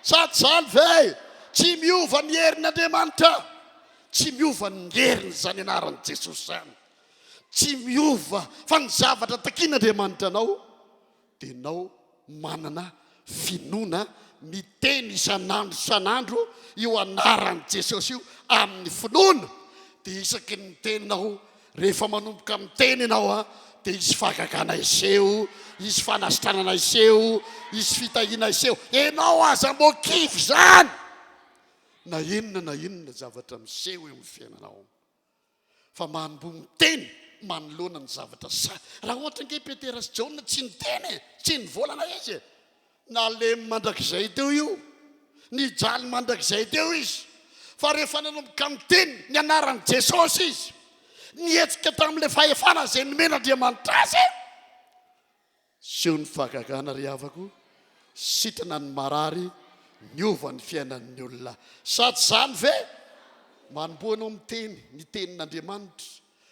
Sady zany ve tsy miova ny herin'Andriamanitra, tsy miova ny heriny zany anaran'i Jesosy zany, tsy miova fa ny zavatra takian'Andriamanitra anao dia anao manana finoana miteny isanandro io anaran'i Jesosy io amin'ny finoana. Dia isaky ny teninao rehefa manomboka miteny ianao dia isy fahagagana iseho, isy fanasitranana iseho, isy fitahiana iseho. Ianao aza mokivy zany na inona zavatra miseho eo amin'ny fiainanao fa manombo miteny manoloana ny zavatra sa. Raha ohatra nge Petera sy John tsy niteny, tsy nivolana izy nalemy mandrakizay teo io, nijaly mandrakizay teo izy. Fa rehefa nanomboka miteny ny anaran'i Jesosy izy, nietsika tamin'ilay fahefana izay nomena Andriamanitra azy, seho ny fahagagana ry havako, sitrana ny marary, niova ny fiainan'ny olona. Sady zany ve manomboanao miteny ny tenin'Andriamanitra,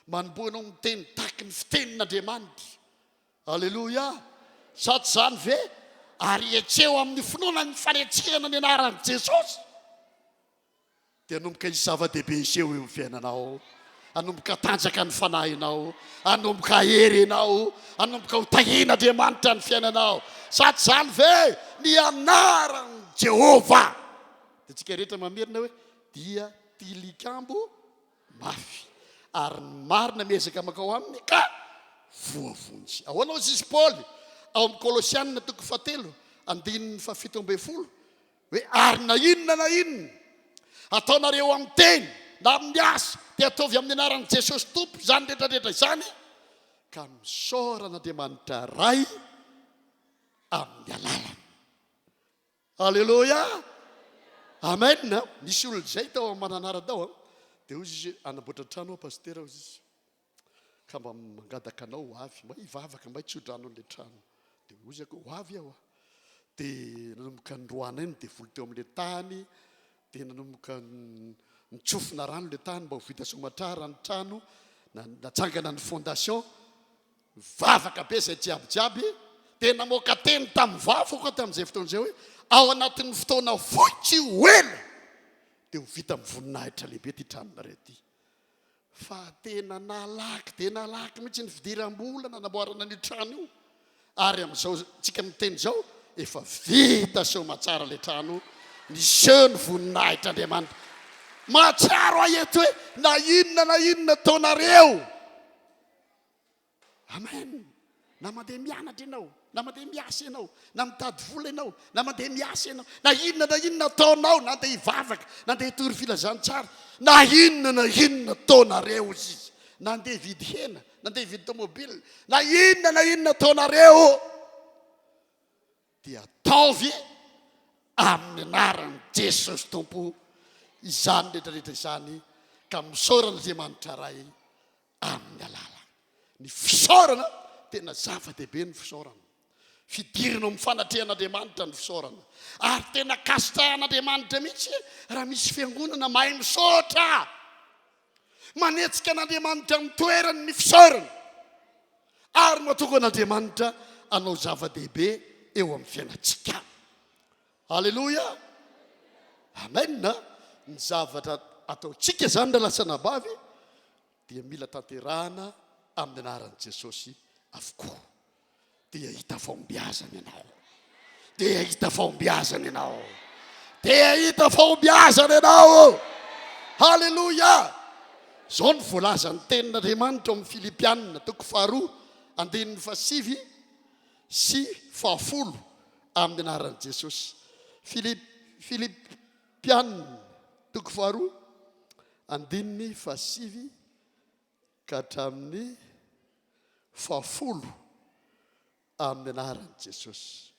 manomboanao miteny tahaky ny fitenin'Andriamanitra. Alleloia. Sady zany ve ary etseo amin'ny finoana ny faretsehana ny anaran'i Jesosy, dia anomboka izy zava-dehibe iseho eo ny fiainanao, anomboka tanjaka ny fanahinao, anomboka hery ianao, anomboka ho tahin'Andriamanitra ny fiainanao. Sady zany ve ny anaran'i Jehova, dia tsika rehetra mamerina hoe dia tilikambo mafy, ary ny marina miezaka makao aminy ka voavonjy. Ahoana ozy izy Paoly ao amin'ny Kolosianina 4:7 hoe ary na inona ataonareo amin'ny teny na amin'ny asa dia ataovy amin'ny anaran'i Jesosy Tompo, zany rehetrarehetra izany ka misaoran'Andriamanitra ray amin'ny alalany. Alleluia. Amen. Nisy olona zay tao amin'ny mananara tao, dia ozy izy anamboatra trano pastera ozy izy, ka mba mangadaka anao avy, mba hivavaka, mba hitsodrano an'ilay trano. Dia ozy ako avy aho dia nanomboka nydroana iny dia voly teo amin'ilay tany, dia nanomboka nitsofina rano ilay tany mba ho vita somatrara ny trano, natsangana ny fondation, vavaka be zay jiabijiaby, dia namoaka teny tamin'ny vavaka tamin'izay fotoan'izay hoe ao anatin'ny fotoana foitsy hoela dia ho vita mivoninahitra lehibe ty tranona rety. Fa tena nalaky mihitsy ny fidiram-bola nanamboarana ny trano io, ary amin'izao tsika miteny zao efa vita somatsara le trano, ny seho ny voninahitra Andriamanitra. Mahatsiaro aeto hoe na inona taonareo. Amen. Na mandeha mianatra ianao, na mandeha miasa ianao, na mitady vola ianao, na mandeha miasa ianao, na inona taonao, na andeha hivavaka, na andeha hitory filazantsara, na inona taonareo izy, na andeha vidy hena, na andeha vidy tomobila, na inona taonareo, dia ataovy amin'ny anaran'i Jesosy Tompo izany rehetrarehetra izany, ka misaoran'Andriamanitra ray amin'ny alala. Ny fisaorana tena zava-dehibe ny fisaorana. Fidirina amin'ny fanatrehan'Andriamanitra ny fisaorana, ary tena kasitrahan'Andriamanitra mihitsy raha misy fiangonana mahay misaotra, manetsika an'Andriamanitra amin'ny toerany ny fisaorana, ary mahatonga an'Andriamanitra anao zava-dehibe eo amin'ny fiainatsika. Alleluia. Amen. Ny zavatra ataotsika zany na lasana-bavy dia mila tanterahana amin'ny anaran'i Jesosy avokoa. Dia hita fahombiazana ianao, dia hita fahombiazana ianao, dia hita fahombiazana ianao. Halleluia. Zao ny voalaza ny tenin'Andriamanitra amin'ny Filipianina 4:7 sy 10 amin'ny anaran'i Jesosy. Filipianina 4:7 ka hatramin'ny 10 amin'ny anaran'i Jesosy.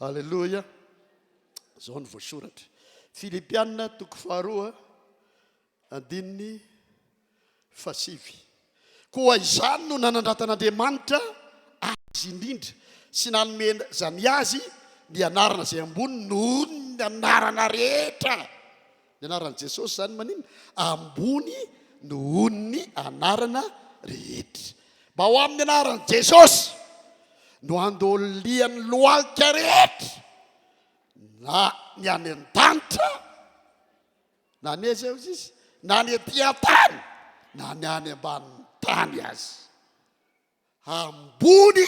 Alleluia. Zao ny voasoratra. Filipianina 4:7. Koa izany no nanandratan'Andriamanitra azy indrindra sy nanome zany azy ny anarana izay ambony noho ny anarana rehetra. Ny anaran'i Jesosy zany manino? Ambony noho ny anarana rehetra. Mba ho amin'ny anaran'i Jesosy no andolian'ny lohalika rehetra, na ny any an-danitra, na ny aiza izy, na ny etỳ an-tany, na ny any ambanin'ny tany azy. Ambony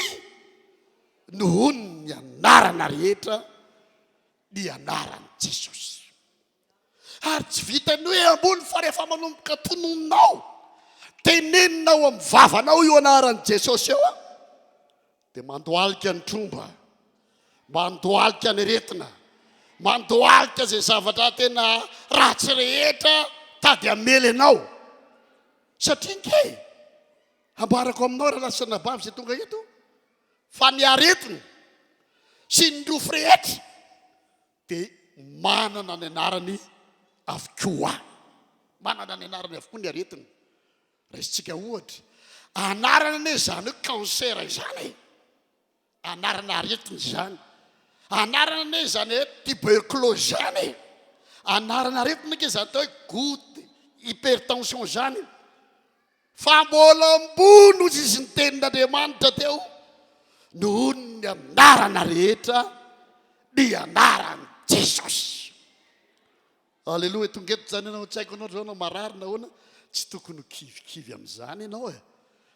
noho ny anarana rehetra, ny anaran'i Jesosy. Ary tsy vitany hoe ambony fa rehefa manomboka tononao, teneninao amin'ny vavanao io anaran'i Jesosy eo, dia mandohalika ny tromba, mandohalika ny aretina, mandohalika zay zavatra tena ratsy rehetra tady amely anao. Satria nke ambarako aminao raha lasana-bavy zay tonga eto, fa ny aretina sy ny rofo rehetra dia manana ny anarany avokoa. Manana ny anarany avokoa ny aretina. Raisitsika ohatra, anarana ane zany hoe cancer izany, anarana aretina zany. Anarana ane zany hoe tuberculose zany, anarana aretina ke zany atao hoe goutte, hypertension zany. Fa mbola ambony ozy izy ny tenin'Andriamanitra teo, noho ny anarana rehetra ny anaran'i Jesosy. Aleloha. Tonga eto zany ianao, tsy haiko anao zao anao mararina hoana, tsy tokony kivikivy amin'izany ianao e.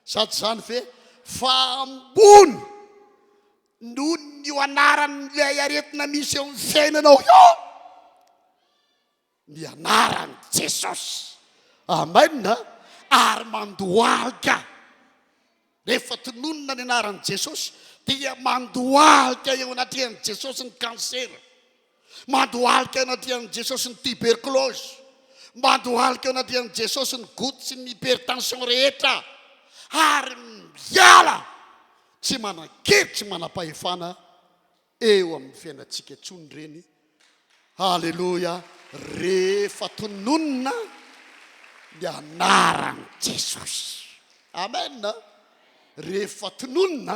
Sady zany ve fa ambony noho ny anaran'ilay aretina misy eo amin'ny fiainanao io, ny anaran'i Jesosy. Amen. Ary mandohalika. Rehefa tononona ny anaran'i Jesosy dia mandohalika eo anatin'i Jesosy ny cancer, mandohalika eo anatin'i Jesosy ny tuberculose, mandohalika eo anatin'i Jesosy ny goutte sy ny hypertension rehetra. Ary miala, tsy manan-kely, tsy manam-pahefana eo amin'ny fiainantsika intsony reny. Halleluja. Rehefa tononona ny anaran'i Jesosy. Amen. Rehefa tononona,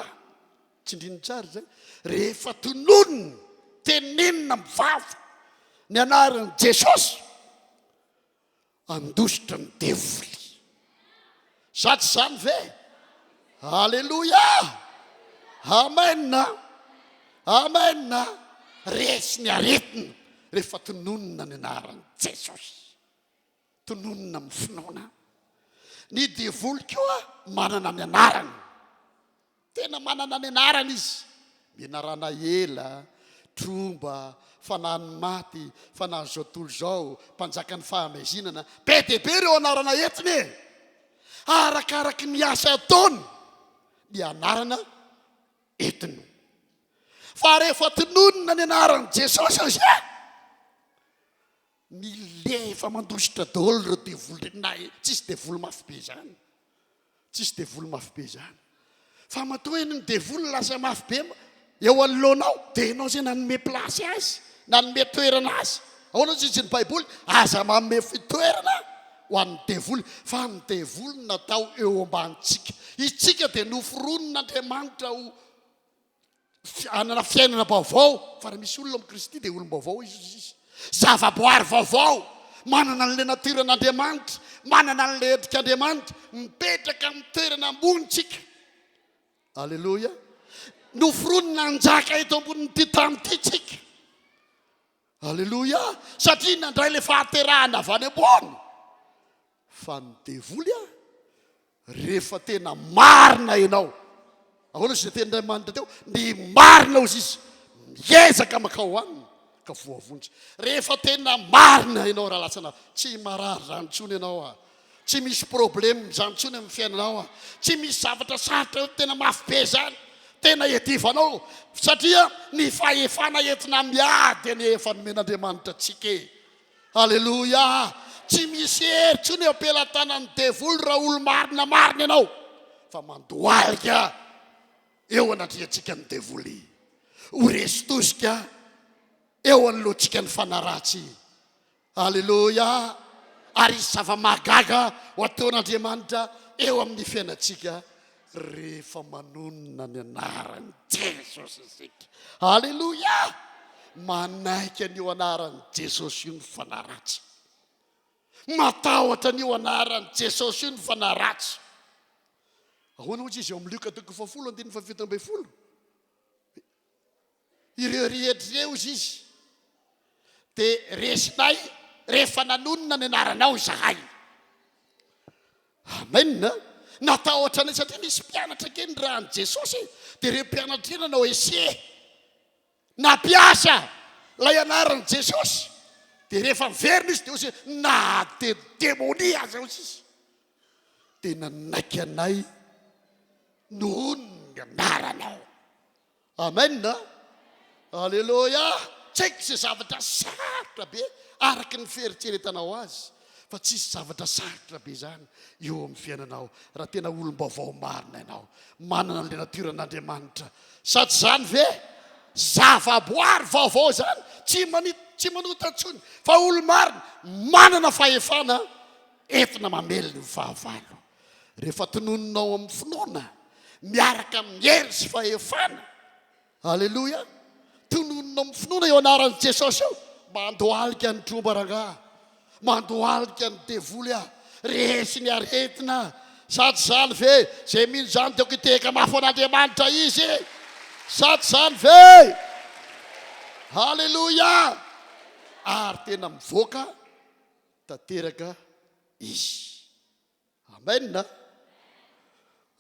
tsindriny tsara zay, rehefa tononona, tenenina mivava ny anaran'i Jesosy, andositra ny devoly. Sady zany ve? Halleluja. Amen. Amen. Resy ny aretina rehefa tononona ny anaran'i Jesosy, tononona amin'ny finoana. Ny devoly koa manana ny anarany, tena manana ny anarany izy. Mianarana ela, tromba, fanahy ny maty, fanahy zao tontolo zao, mpanjaka ny fahamezinana, be dia be ireo anarana entiny e. Arakaraky ny asa ataony ny anarana entiny. Fa rehefa tononona ny anaran'i Jesosy izy, milefa mandositra daholo ireo devoly renahy. Tsisy devoly mafy be zany, tsisy devoly mafy be zany. Fa matoa eny ny devoly lasa mafy be eo anoloanao, dia ianao zay nanome plasy azy, nanome toerana azy. Ahoana izy ny Baiboly, aza manome fitoerana ho an'ny devoly. Fa ny devoly natao eo ambanitsika. Isika dia noforonon'Andriamanitra ho anana fiainana vaovao. Fa raha misy olona amin'ny Kristy dia olom-baovao izy. Zavaboary vaovao, manana an'ilay natiran'Andriamanitra, manana an'ilay endrik'Andriamanitra, mipetraka amin'ny toerana ambonitsika. Alleluja. Noforonona anjaka eto ambonin'ity tany ity tsika. Alleluja. Satria nandray ilay fahaterahana avy any ambony. Fa ny devoly rehefa tena marina ianao, ahoana izay tenin'Andriamanitra teo, ny marina ozy izy, miezaka makao aminy ka voavonjy. Rehefa tena marina ianao raha lasana, tsy marary zany intsony ianao tsy misy problème zany intsony amin'ny fiainanao tsy misy zavatra sarotra tena mafy be zany, tena edivanao. Satria ny fahefana entina miady ny efa nomen'Andriamanitra antsika. Halleluja. Tsy misy heritsony ampelantanan'ny devoly raha olo marina marina ianao, fa mandohalika eo anatriantsika ny devoly, ho resy tosika eo anoloantsika ny fanaratsy. Halleluja. Ary isy zava-mahagaga ho ataon'Andriamanitra eo amin'ny fiainantsika rehefa manonona ny anaran'i Jesosy isika. Halleluja. Manaiky an'io anaran'i Jesosy io ny fanaratsy, matahotra an'io anaran'i Jesosy io ny fanaratsy. Ahoana ohatsy izy eo amin'ny Luka 10:7-20. Ireo rehetr'ireo izy dia resinay rehefa nanonona ny anaranao izahay. Amen. Natahotra anay satria nisy mpianatra kely raha an' Jesosy, dia ireo mpianatra io nanao ese, nampiasa ilay anaran'i Jesosy. Dia rehefa miverina izy dia ozy na de demonia aza ozy izy, dia nanaiky anay noho ny anaranao. Amen. Alleluja. Tsy haiko izay zavatra sarotra be araky ny fieritreretanao azy, fa tsisy zavatra sarotra be zany eo amin'ny fiainanao raha tena olom-baovao marina ianao, manana an'ilay natiran'Andriamanitra. Sady zany ve? zavaboary vaovao zany tsy manota ntsony fa olo marina manana fahefana entina mamelona ny fahavalo rehefa tonononao amin'ny finoana miaraka amin'ny hery sy fahefana alleloia tonononao amin'ny finoana eo anaran'i jesosy eo mandohalika ny trombaranga mandohalika ny devoly a resy ny aretina sady zany ve zay mino zany tiako hiteka mafo an'Andriamanitra izy sady zany ve halleloia ary tena mivoaka tanteraka izy amen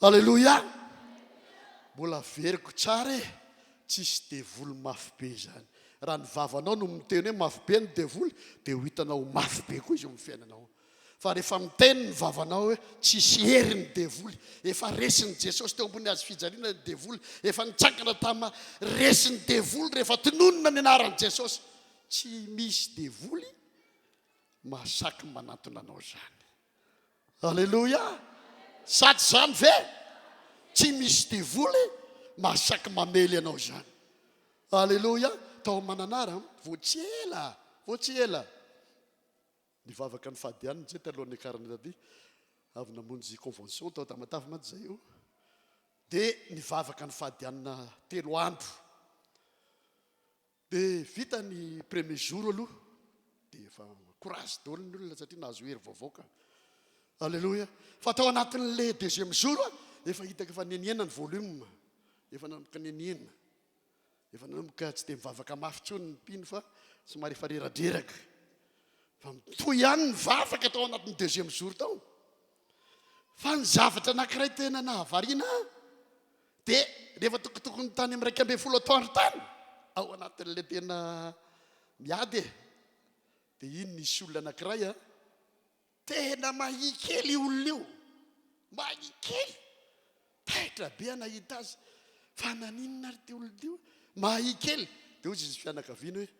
halleloia mbola veriko tsara tsisy devoly mafy be zany raha ny vavanao no miteny hoe mafy be ny devoly dia ho hitanao mafy be koa izy eo amin'ny fiainanao fa rehefa miteny ny vavanao hoe tsisy hery ny devoly efa resiny Jesosy teo ambony azy fijaliana ny devoly efa nitsangana tama resiny devoly rehefa tononona ny anaran'i Jesosy tsy misy devoly masaky manatona anao zany halleloia sady zany ve tsy misy devoly masaky mamely anao zany halleloia tao mananara voatsy ela nivavaka ny fadianiny zay talohan'ny akarany tady avy namonjy convention tao Tamatavy maty zay io dia nivavaka ny fadianina 3 andro dia vita ny premier jour aloha dia efa courage daholo ny olona satria nahazo hery vaovaoka alleloia fa tao anatin'le deuxième jour efa hitako efa neniena ny volume efa nanomboka neniena efa nanomboka tsy dia mivavaka mafy tsony ny mpino fa somary efa reradraraka fa mitoy ihany ny vavaka tao anatin'ny deuxième jour tao fa ny zavatra anankiray tena nahavariana dia rehefa tokotokony tany amin'ny 12 atoandro tany ao anatin'le tena miady dia iny nisy olona anankiray tena mahikely olona io mahikely taitra be anahita azy fa naninona ry ty olona io mahikely dia ozy izy fianakaviana hoe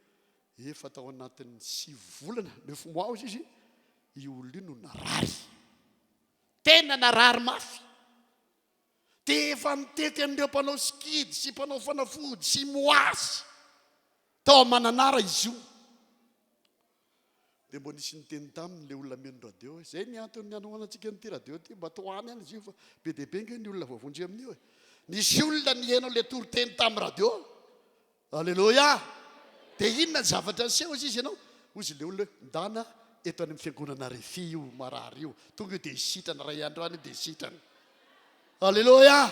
efa tao anatin'ny 6 volana 9 mois izy io olona io no narary tena narary mafy dia efa mitety amin'ireo mpanao skidy sy mpanao fanafody sy moasy tao mananara izy io dia mbo nisy niteny tamin'le olona meno radio zay ny antony hanoanantsika nyty radio ty mba toany any izy io fa be dia be nge ny olona voavondry amin'io nisy olona nihainao le toriteny tamin'ny radio alleloia dia inona ny zavatra niseho izy izy ianao ozy le olona hoe ndana eto any amin'ny fiangonana RHEFI io marary io tonga io dia sitrana ray andro any dia sitrana alleloia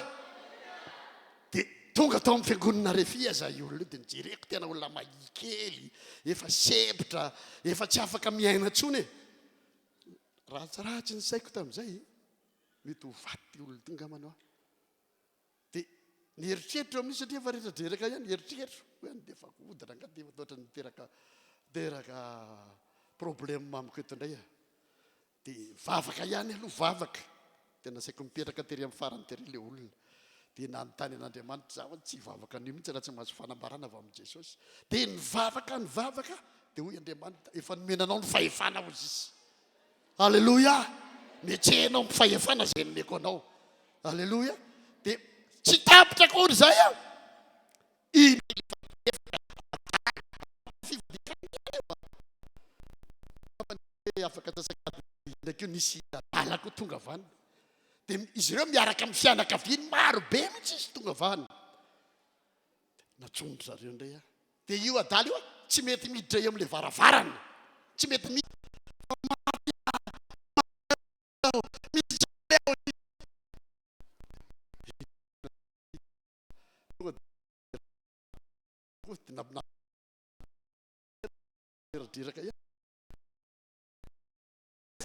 dia tonga tao amin'ny fiangonana RHEFI aza io olona io dia nijereko tena olona mahikely efa sepotra efa tsy afaka miaina ntsony ratsiratsy ny saiko tamin'izay mety ho vaty olona tonga manao dia nieritreritra amin'io satria efa rehetradraraka ihany eritreritra hoe dia efa kodana angady efa toatra niteraka problème amiko eto indray dia vavaka ihany aloha vavaka tena saiko mipetraka tery amin'ny farany tery le olona dia nanontany an'Andriamanitra zaho tsy vavaka an'io mihitsy raha tsy mahazo fanambarana avy amin'i Jesosy dia nivavaka dia hoy Andriamanitra efa nomenanao ny fahefana ozy izy alleloia mietsehanao ny fahefana zay nomeko anao alleloia dia tsy tapitra akory zay afaka ndraiky io nisy alako tonga vany dia izy ireo miaraka amin'ny fianakaviany maro be mihitsy izy tonga vany natsondry zareo indray dia io adaly io tsy mety miditra eo amin'le varavarana tsy mety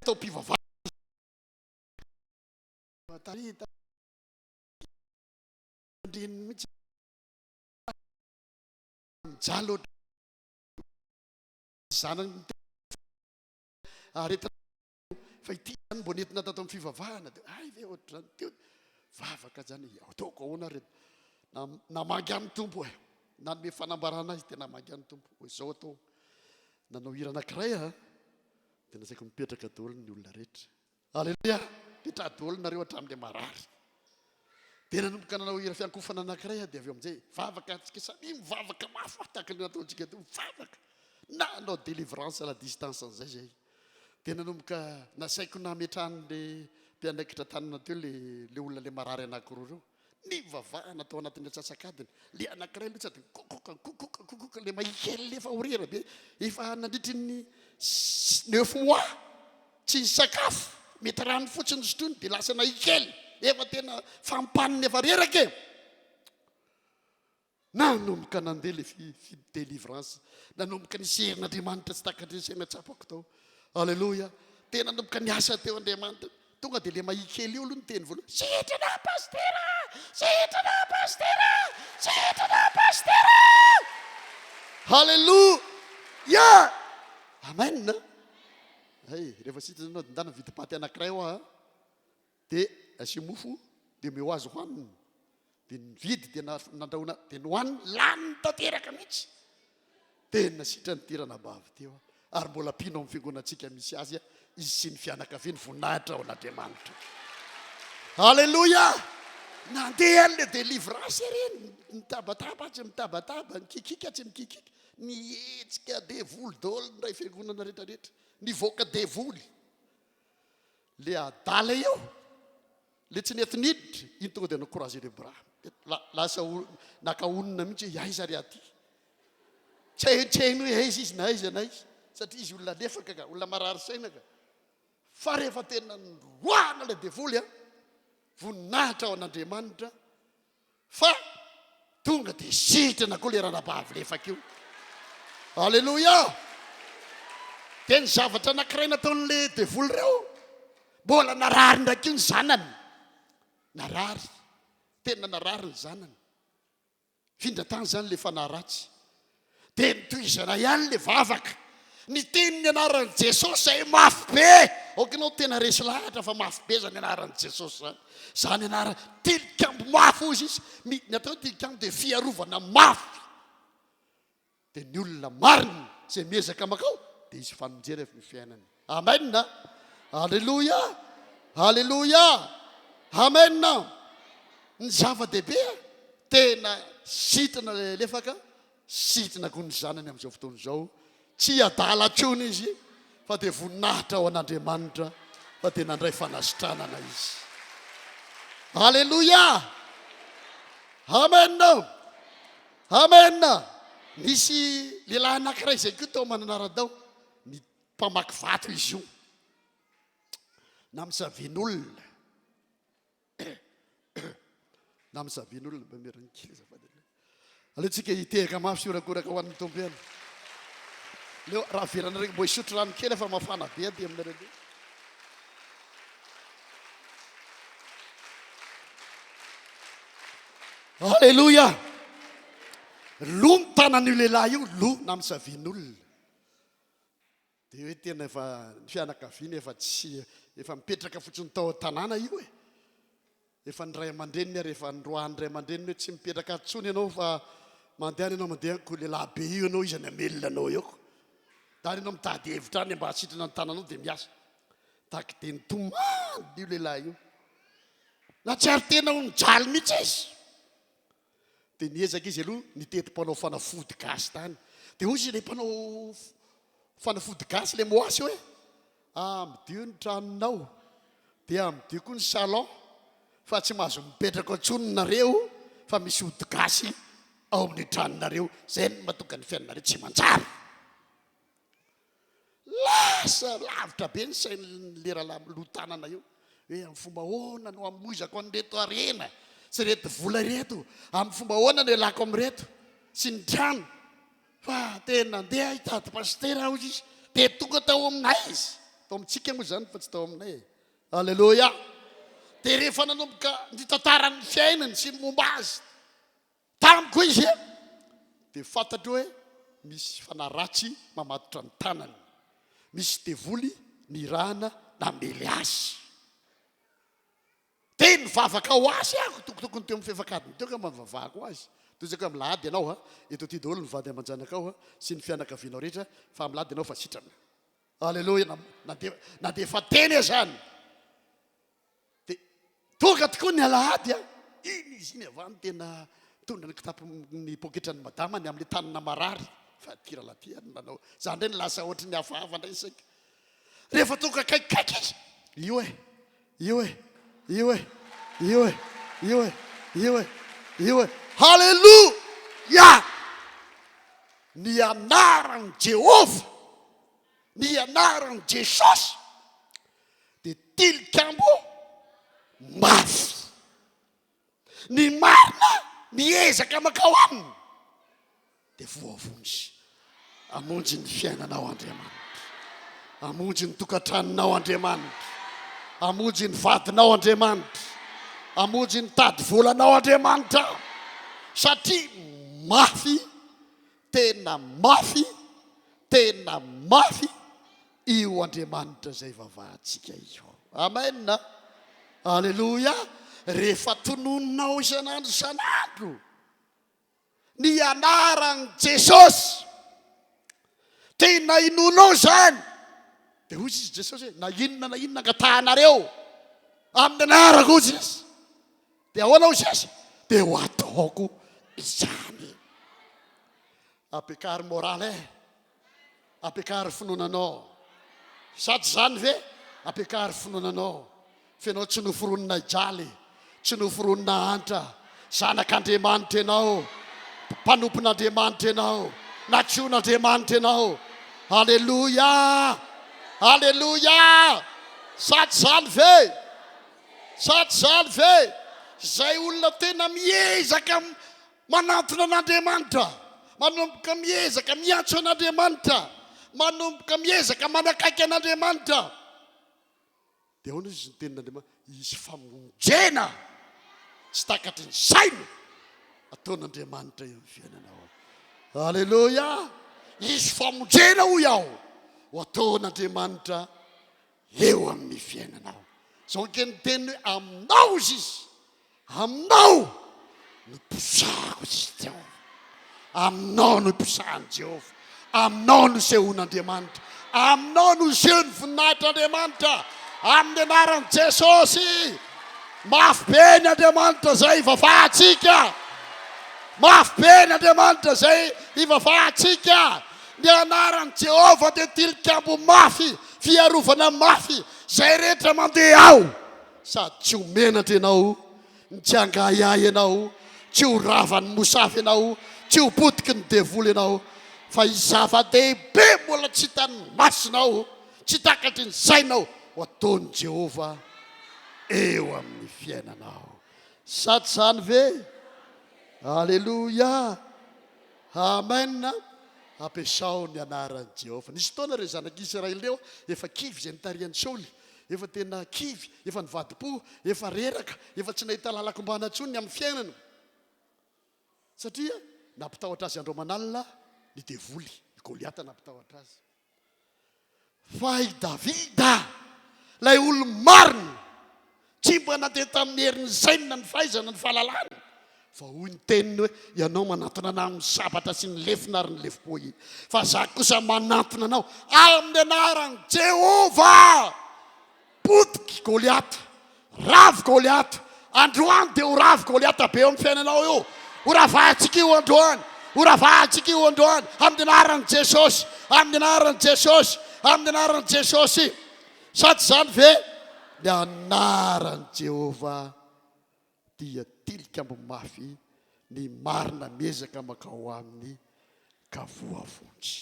tao mpivavaka mihitsy mijalo zanany areta fa ity zany mbo nentina tato amin'ny fivavahana dia ay ve ohatr' zany teo vavaka zany ataoko ahoana reto namangy amin'ny tompo nanome fanambarana azy dia namangy amin'ny tompo ho izao atao nanao hira anankiray dia nasaiko mipetraka daholo ny olona rehetra alleluia petra daholo nareo hatramin'le marary dia nanomboka nanao ira fiankofana anankiray dia avy eo amin'izay vavaka antsika samy mivavaka mafy tahaka ilay nataontsika teo mivavaka na anao délivrance à la distance an'izay zay dia nanomboka nasaiko nametrahan'le mpiandraikitra tanana teo le olona le marary anankiroa reo ny vavahana atao anatin'ny atsasakadiny le anankiray le sady kokoka le mahikely le efa horera be efa nandritry ny 9 mois tsy nisakafo mety rano fotsiny sotrony dia lasa nahikely efa tena fampaniny efa reraka nanomboka nandeha le fidélivrance nanomboka niserin'andriamanitra tsy takatresaina tsapako tao alleloia tena nanomboka niasa teo andriamanitra tonga dia le mahikely io aloha ny teny voalohany sitrana pastera sitrana pastera sitrana pastera halleloia amen ay rehefa sitrana anao ndana vidim-paty anankiray ao dia asia mofo dia meo azy hoaniny dia nividy dia nandrahona dia nohaniny lany tanteraka mihitsy tena sitra nitirana bavy teo ary mbola pino amin'ny fiangonantsika misy azy izy sy ny fianakaviany voninahitra ao an'andriamanitra halleloia nandeha le délivrance reny mitabataba tsy mitabataba nikikika tsy mikikika nihetsika devoly daholo ndray fiangonana rehetrarehetra nivoaka devoly le adala eo le tsy netiniditra iny tonga dia nakorazy le bras lasa nakaonina mihitsy hoe aiza ry aty tsehitsehiny hoe aiza izy na aiza na izy satria izy olona lefaka ka olona marary saina ka fa rehefa tena roana le devoly voninahitra ao an'andriamanitra fa tonga dia sitrana koa le ranabavy lefaka io alleloia dia ny zavatra anankiray nataon'le devoly reo mbola narary ndraiky io ny zanany narary tena narary ny zanany findra tany zany le fanaratsy dia nitoizana ihany le vavaka ny teniny anaran'i jesosy zay mafy be okanao tena resy lahatra fa mafy be zany anaran'i jesosy zany zany anara tilikambo mafy ozy izy ny atao tilikambo dia fiarovana mafy dia ny olona marina zay miezaka makao dia izy famonjera ny fiainany amen alleloia alleloia amen ny zava-dehibe tena sitrana lefaka sitrana koa ny zanany amin'izao fotoana izao tsy adala tsony izy fa dia voninahitra ao an'andriamanitra fa dia nandray fanasitranana izy alleloia amen amen misy lehilahy anankiray izay koa tao mananaradao ny mpamaky vato izy io na misavian'olona na misavian'olona mba miaranikely aleotsika hitehaka mafy siorakoraka ho an'ny tompo eny leo raha verana raiky mbo hisotro rano kely fa mafana be dia aminareo alleloia lo ny tanan'io lehilahy io lo na misavian'olona dia hoe tena efa ny fianakaviana efa tsy efa mipetraka fotsiny tao tanàna io efa ny ray aman-dreniny ary efa nyroahan'ny ray aman-dreniny hoe tsy mipetraka tsony ianao fa mandehana ianao mandehako lehilahy be io ianao izy any amelona anao eoko dany ianao mitady hevitra any mba hasitrana ny tananao dia miasa taky dia nitomany io lehilahy io na tsy ary tena ho nijaly mihitsy izy dia niezaka izy aloha nitety mpanao fanafody gasy tany dia ozy le mpanao fanafody gasy le moasy hoe midio ny tranonao dia midio koa ny salon fa tsy mahazo mipetraka antsony nareo fa misy ody gasy ao amin'ny tranonareo zay ny matoka ny fiainanareo tsy manjary lasa lavitra be ny sainy lera lotanana io hoe amin'ny fomba hoana no amoizako an'reto arena sy reto vola reto amin'ny fomba hoana no elako amin'reto sy ny trano fa tena andeha hitady pastera aho izy dia tonga tao aminay izy tao amintsika moa zany fa tsy tao aminay alleloia dia rehefa nanomboka ny tantarany fiainany sy ny momba azy tamiko izy dia fantatro hoe misy fanaratsy mamatotra ny tanany misy devoly nirahana namely azy dia nivavaka ho azy ako tokotokony teo amin'ny fefakadiny teo ka mavavahako azy tozaka milady ianao eto ty daholo nivady aman-janakao sy ny fianakavianao rehetra fa milady ianao fa sitrana alleloia na dia fa teny zany dia toka tokoa ny alahady iny izy iny avany tena tondra ny kitapony poketra ny madamany amin'ny tanina marary fa tiralatyany nanao zany ndray ny lasa ohatry ny hafahafa ndray isaky rehefa tonga kaikaiky izy io e halleluja ny anaran'i Jehova ny anaran'i Jesosy dia tilikambo mafy ny marina miezaka makao aminy dia voavonjy amonjy ny fiainanao Andriamanitra amonjy ny tokantranonao Andriamanitra amonjy ny vadinao Andriamanitra amonjy ny tady volanao Andriamanitra satria mafy tena mafy io Andriamanitra zay vavahantsika io amen halleluja rehefa tonononao isanandro ny anaran'i Jesosy tena inonao zany dia hoy izy Jesosy hoe na inona angatahanareo amin'ny anarako ozy izy dia ahoanao izy azy dia ho ataoko izany apekary moraly apekary finoananao sady zany ve apekary finoananao fenao tsy noforonina ijaly tsy noforonina antra zanak'Andriamanitra ianao mpanompon'Andriamanitra ianao natsion'Andriamanitra ianao halleluja sady zany ve zay olona tena miezaka manantona an'Andriamanitra manomboka miezaka miantso an'Andriamanitra manomboka miezaka manakaiky an'Andriamanitra dia ahoana izy ny tenin'Andriamanitra izy famonjena tsy takatry ny saina ataon'Andriamanitra eo amin'ny fiainanao halleluja izy famonjena hoy aho ho ataon'Andriamanitra eo amin'ny fiainanao zao ke ny teny hoe aminao izy aminao no posako izy Jehova aminao no posahany Jehova aminao no sehon'Andriamanitra aminao no seho ny voninahitr'Andriamanitra amin'ny anaran'i Jesosy mafy be ny Andriamanitra zay ivavahantsika mafy be ny Andriamanitra zay ivavahantsika ny anaran'i Jehova dia tilikambo mafy fiarovana mafy zay rehetra mandeha ao sady tsy homenatra ianao tsy angayay ianao tsy ho ravan'ny mosafy ianao tsy ho potiky ny devoly ianao fa izava-dehibe mbola tsy hitany masinao tsy takatry ny sainao ho ataon'i Jehova eo amin'ny fiainanao sady zany ve halleluja amen ampiasao ny anaran'i Jehova nisy fotoana re zanak'Israely reo efa kivy zay nitarian'ny Saoly efa tena kivy efa nivadi-po efa reraka efa tsy nahita lalakombana ntsony amin'ny fiainana satria nampitahotra azy andro manalina ny devoly ny Goliata nampitahotra azy fa i Davida lay olo marina tsy mba nandeha tamin'ny herin'ny saina ny fahaizana ny fahalalana fa hoy ny teniny hoe ianao manantona anao amin'ny sabatra sy ny lefina ary ny lefim-po iny fa za kosa manantona anao amin'ny anaran'i Jehova potiky Goliata ravy Goliata androany dia ho ravy Goliata be eo amin'ny fiainanao eo ho ravahantsika io androany ho ravahantsika io androany amin'ny anaran'i Jesosy amin'ny anaran'i Jesosy amin'ny anaran'i Jesosy sady zany ve ny anaran'i Jehova dia tilikambo mafy ny marina miezaka makao aminy ka voavonjy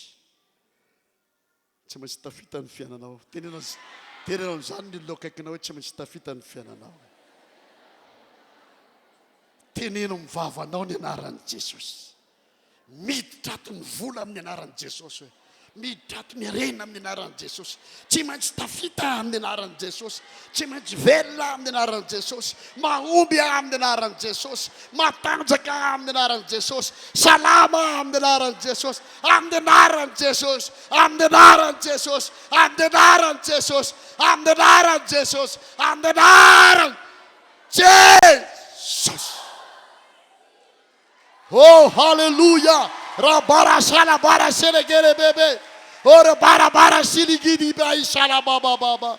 tsy maintsy tafita ny fiainanao tenenao zany ny lokaikinao hoe tsy maintsy tafita ny fiainanao teneno mivavanao ny anaran'i Jesosy miditra ato ny vola amin'ny anaran'i Jesosy hoe miditra ato ny arena amin'ny anaran'i Jesosy tsy maintsy tafita amin'ny anaran'i Jesosy tsy maintsy velona amin'ny anaran'i Jesosy mahomby amin'ny anaran'i Jesosy matanjaka amin'ny anaran'i Jesosy salama amin'ny anaran'i Jesosy amin'ny anaran'i Jesosy amin'ny anaran'i Jesosy amin'ny anaran'i Jesosy amin'ny anaran'i Jesosy amin'ny anaran'i Jesosy oh halleluja rabara salabara selegere bebe ora bara siligidi bai salababa baba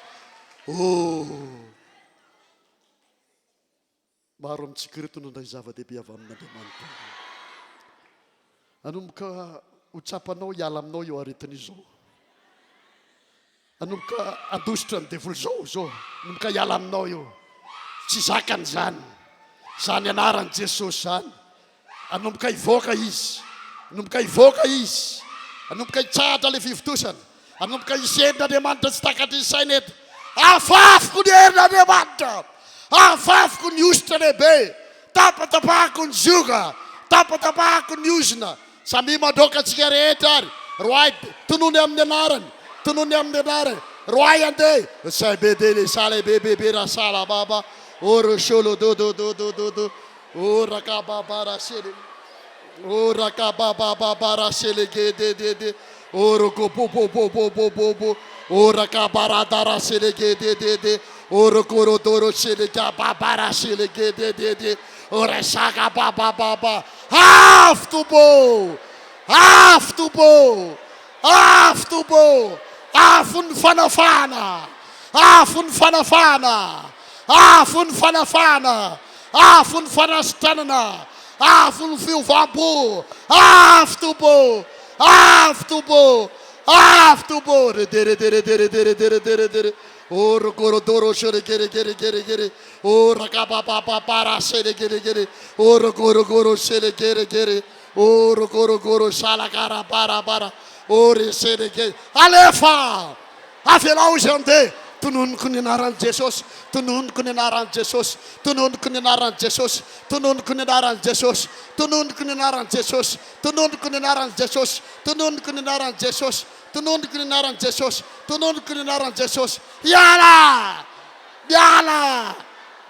oh maro amintsika tonondray zava-dehibe avy amin'Andriamanitra. Anomboka hotsapanao hiala aminao eo aretin'izao. Anomboka andositra ny devolo zao anomboka hiala aminao eo. Tsy zakany zany. Zany anaran'i Jesosy zany. Anomboka hivoaka izy. Anomboka hivoaka izy. Anomboka hitsahatra le fivitosana. Anomboka hiserin'Andriamanitra tsy takatry ny saina eto. Afafiko ny herin'Andriamanitra. Afafiko ny ositra lehibe. Tapatapahako ny zioka. Tapatapahako ny ozina. Samy mandroaka antsika rehetra ary. Roay tonony amin'ny anarany. Tonony amin'ny anarany. Roay andeha. Saibedele salebebebe rasala baba. Oro solo do. Ora kababara sele. Ora kababara sele gede. Oro go. Ora kabaradara sele gede. Oro korodoro sele kababara sele gede. Ora saka baba. Half to bow. Afun fanafana. Afun fanastanana. Afun fivampo. After bow. Dere. Oro korodoro sele gere. Ora kababa para sele gere. Oro goro sele gere. Oro goro salakara para. Ore sele gere. Alefa. Afelau jante. Tunun kuninaran Jesus. Tunun kuninaran Jesus.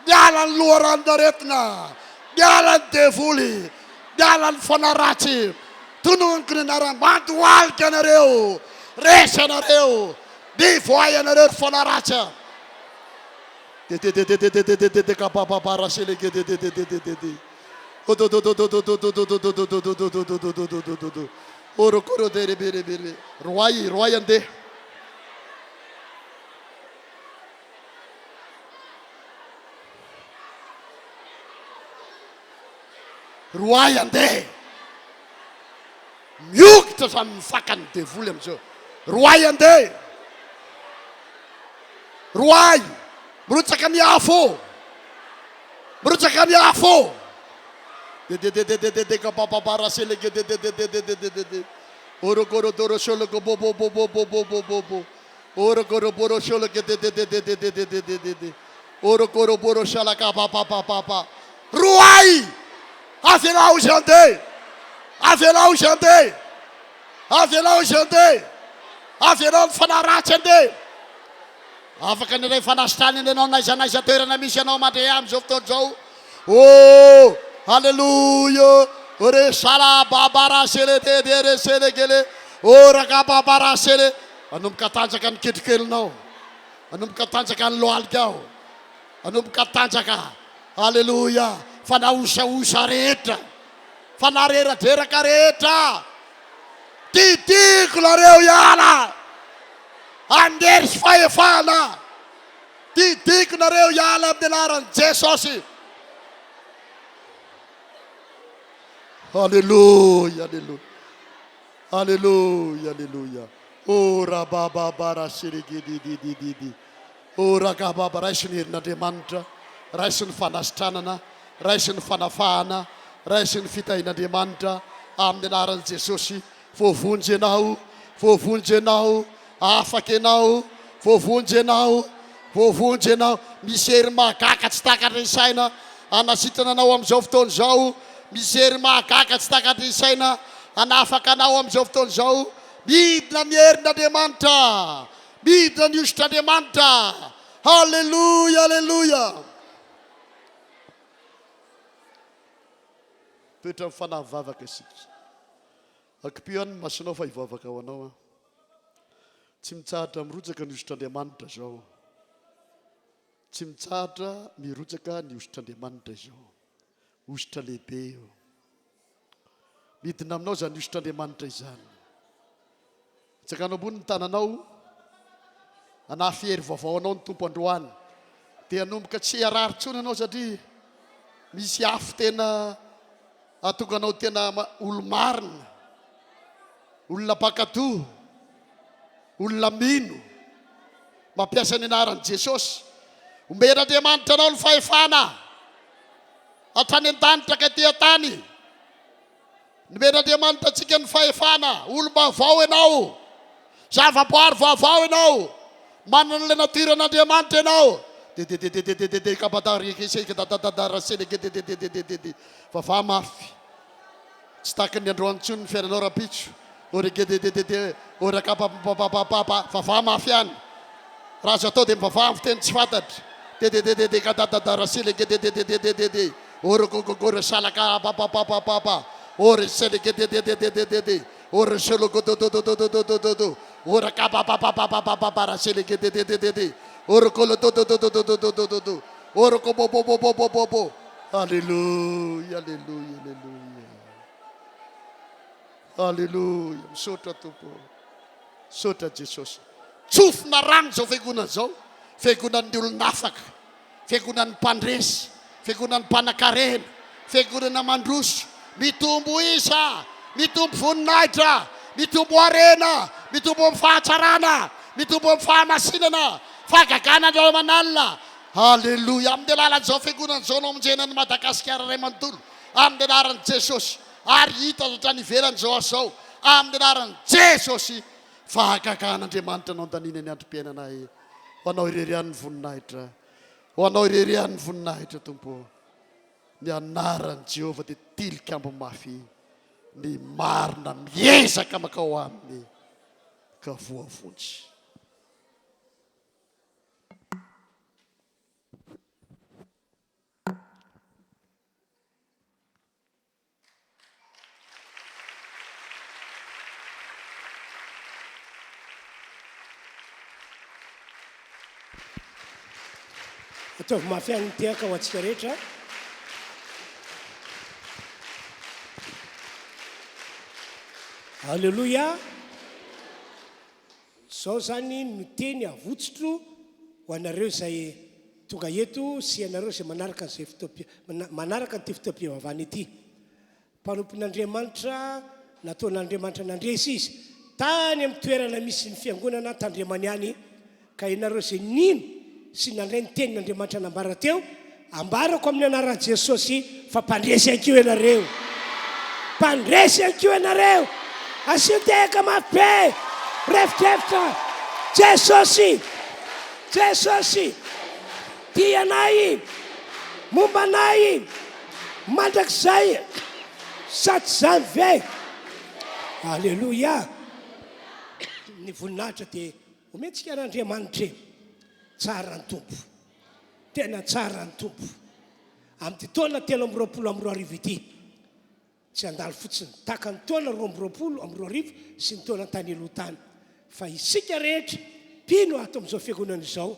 Yala luaran daretna. Yala devuli. Yala fanarati. Tunun kuninaran mantual kanareu. Resanareu. Di voya nareu fanaracha. De kapapa sele gede. Oro koro dere bere. Roy ande. Roy ande. Miuk to sam fakan de vulem zo. Roy ande. Roy. Brutsakami afo. De kapapa para sele gede. Oro koro doro solo go bo. Oro koro boro solo gede. Oro koro boro shala papa. Ruai! Afelau jante. Afelau fanarachende. Afaka ny ray fanasitany anao naiza toerana misy anao mandray amin'izao fotoana zao. Oh, halleluja. Ore sala babara sele dedere sele gele. Ora ka babara sele. Anomboka tanjaka ny ketrikelinao. Anomboka tanjaka ny loalikao. Anomboka tanjaka. Halleluja. Fanausa rehetra. Fanareradraraka rehetra. Titiko nareo iala. Andery sy fahefana. Titiko nareo iala amin'ny anaran'i Jesosy. Hallelujah. Ora baba bara sirigidi. Ora kababa raisin'ny herin'Andriamanitra, raisin'ny fanasitranana, raisin'ny fanafahana, raisin'ny fitahin'Andriamanitra amin'ny anaran'i Jesosy. Voavonjy ianao, afaka ianao, voavonjy ianao. Misy hery mahagaga tsy takatry ny saina anasitrana anao amin'izao fotoana izao. Misy hery mahagaga tsy takatry ny saina anafaka anao amin'izao fotoana izao. Midina ny herin'Andriamanitra, midina ny ositr'Andriamanitra. Halleluja. Toetra amin'ny fanahy mivavaka isika. Akipioany masonao fa hivavaka ho anao. Tsy mitsahatra mirotsaka ny ositr'Andriamanitra zao. Tsy mitsahatra mirotsaka ny ositr'Andriamanitra izao. Ositra lehibe io. Midina aminao zany ositr'Andriamanitra izany. Tsakanao ambony ny tananao, anafihery vaovao anao ny tompo androany. Dia hanomboka tsy hiarary intsony anao satria misy afo tena atokanao tena olo marina, olona pakatoa, olona mino, mampiasa ny anaran'i Jesosy. Omen'Andriamanitra anao ny fahefana hatrany an-danitra ka ty tany. Nomen'Andriamanitra antsika ny fahefana, olo-baovao ianao, zavaboary vaovao ianao, manana le natiora an'Andriamanitra ianao. Vava mafy tsy taka ny androany tsony ny fiainanao rapitso. Vava mafy ihany raha azo atao dia mivavah fiteny tsy fantatry. Orogogogoro salaka papapapapa ore selegedededededede ore sologodododododododo ore kapapapapapapa selegededededede ore kolodododododododo ore kobobobobobobobo. Alleluia, alleluia, alleluia, alleluia. Misaotra Tompo, misaotra Jesosy. Tsofina rano zao fiangonana zao, fiangonan'ny olona afaka, fiangonan'ny mpandresy, fiangonan'ny mpanan-karena, fiangonana mandroso. Mitombo isa, mitombo voninahitra, mitombo arena, mitombo amin'ny fahatsarana, mitombo amin'ny fahamasinana, fahagagana andreo manalina. Alleluia. Amin'ny alalan'izao fiangonana zao no amonjenan'ny Madagasikara ray manontolo amin'ny anaran'i Jesosy. Ary hita hatrany ivelan'izao asao amin'ny anaran'i Jesosy. Fahagagan'Andriamanitra anao andanina ny androm-piainanay. Ho anao irerian'ny voninahitra, ho anao irerian'ny voninahitra Tompo. Ny anaran'i Jehovah dia tilikambo mafy, ny marina miezaka makao aminy ka voavonjy. Ataovy mafy any tiaka ho antsika rehetra. Alleluia. Zao zany miteny avotsotro ho anareo izay tonga eto sy anareo izay manaraka an'izay manaraka ny ty fitoam-pivavahana ity. Mpanompon'Andriamanitra nataon'Andriamanitra nandresy izy tany amin'ny toerana misy ny fiangonana tandremany any, ka ianareo izay nino sy nandray ny tenin'Andriamanitra nambara teo, ambarako amin'ny anaran'i Jesosy fa mpandresy ankio ianareo, mpandresy ankio ianareo. Asioteka mafy be, refitrefitra Jesosy, Jesosy tia anay, momba anay, mandrakizay saty zany ve. Alleluia. Ny voninahitra dia omentsika n'Andriamanitra tsara ny tompo, tena tsara ny tompo. Amin'ny taona 320 ity tsy andalo fotsiny taka ny taona 20 sy ny taona tany aloha-tany, fa isika rehetra mpino ato amin'izao fiangonana izao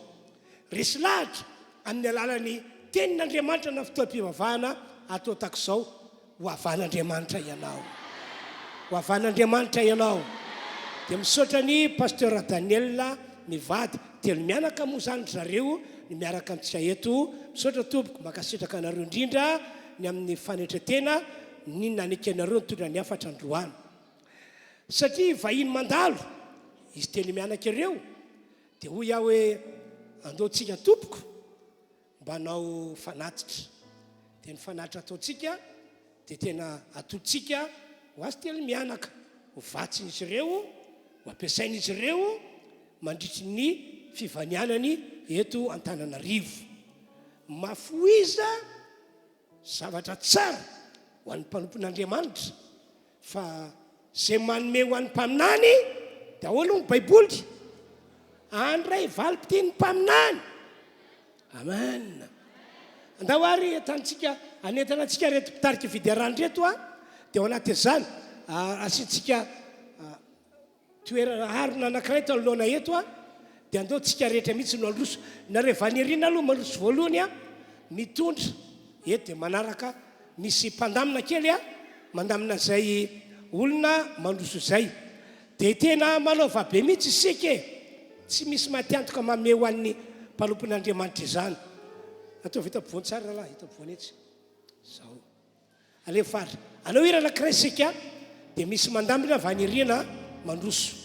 resy lahatra amin'ny alalan'ny tenin'Andriamanitra na fotoam-pivavahana atao takizao. Ho avan'Andriamanitra ianao, ho avan'Andriamanitra ianao. Dia misaotra ny pasteur Daniel mivady telo mianaka moa zany zareo ny miaraka amintsika eto. Misaotra tompoko, makasitraka anareo indrindra ny amin'ny fanetretena ny nanika anareo nitondra ny afatra androany, satria vahiny mandalo izy telo mianaka ireo dia hoy aho hoe andeontsika tompoko mba hanao fanatitra. Dia ny fanatitra ataontsika dia tena atolotsika ho azy telo mianaka, ho vatsin'izy ireo, ho ampiasain'izy ireo mandritry ny fivanianany eto Antananarivo. Mafoiza zavatra tsara ho an'ny mpanompon'Andriamanitra, fa zay manome ho an'ny mpaminany dia ahoana ny Baiboly, andray valim-pity ny mpaminany. Amen. Andao ary entantsika anentana antsika reto mpitarika fidiarany reto dia ao anatin'izany asiantsika toerana harona anankiray to anoloana eto dia andao tsika rehetra mihitsy no aloso. Nareo vaneriana aloha maloso voalohany mitondra eto dia manaraka misy mpandamina kely mandamina zay olona mandroso zay. Dia tena malaova be mihitsy isika, tsy misy matiantoka mame ho an'ny mpanompon'Andriamanitra izany. Atao vita ampovoany tsara raha, hita ampovoany etsy. zao aleo faritra anao irana kresika dia misy mandamina vaniriana mandroso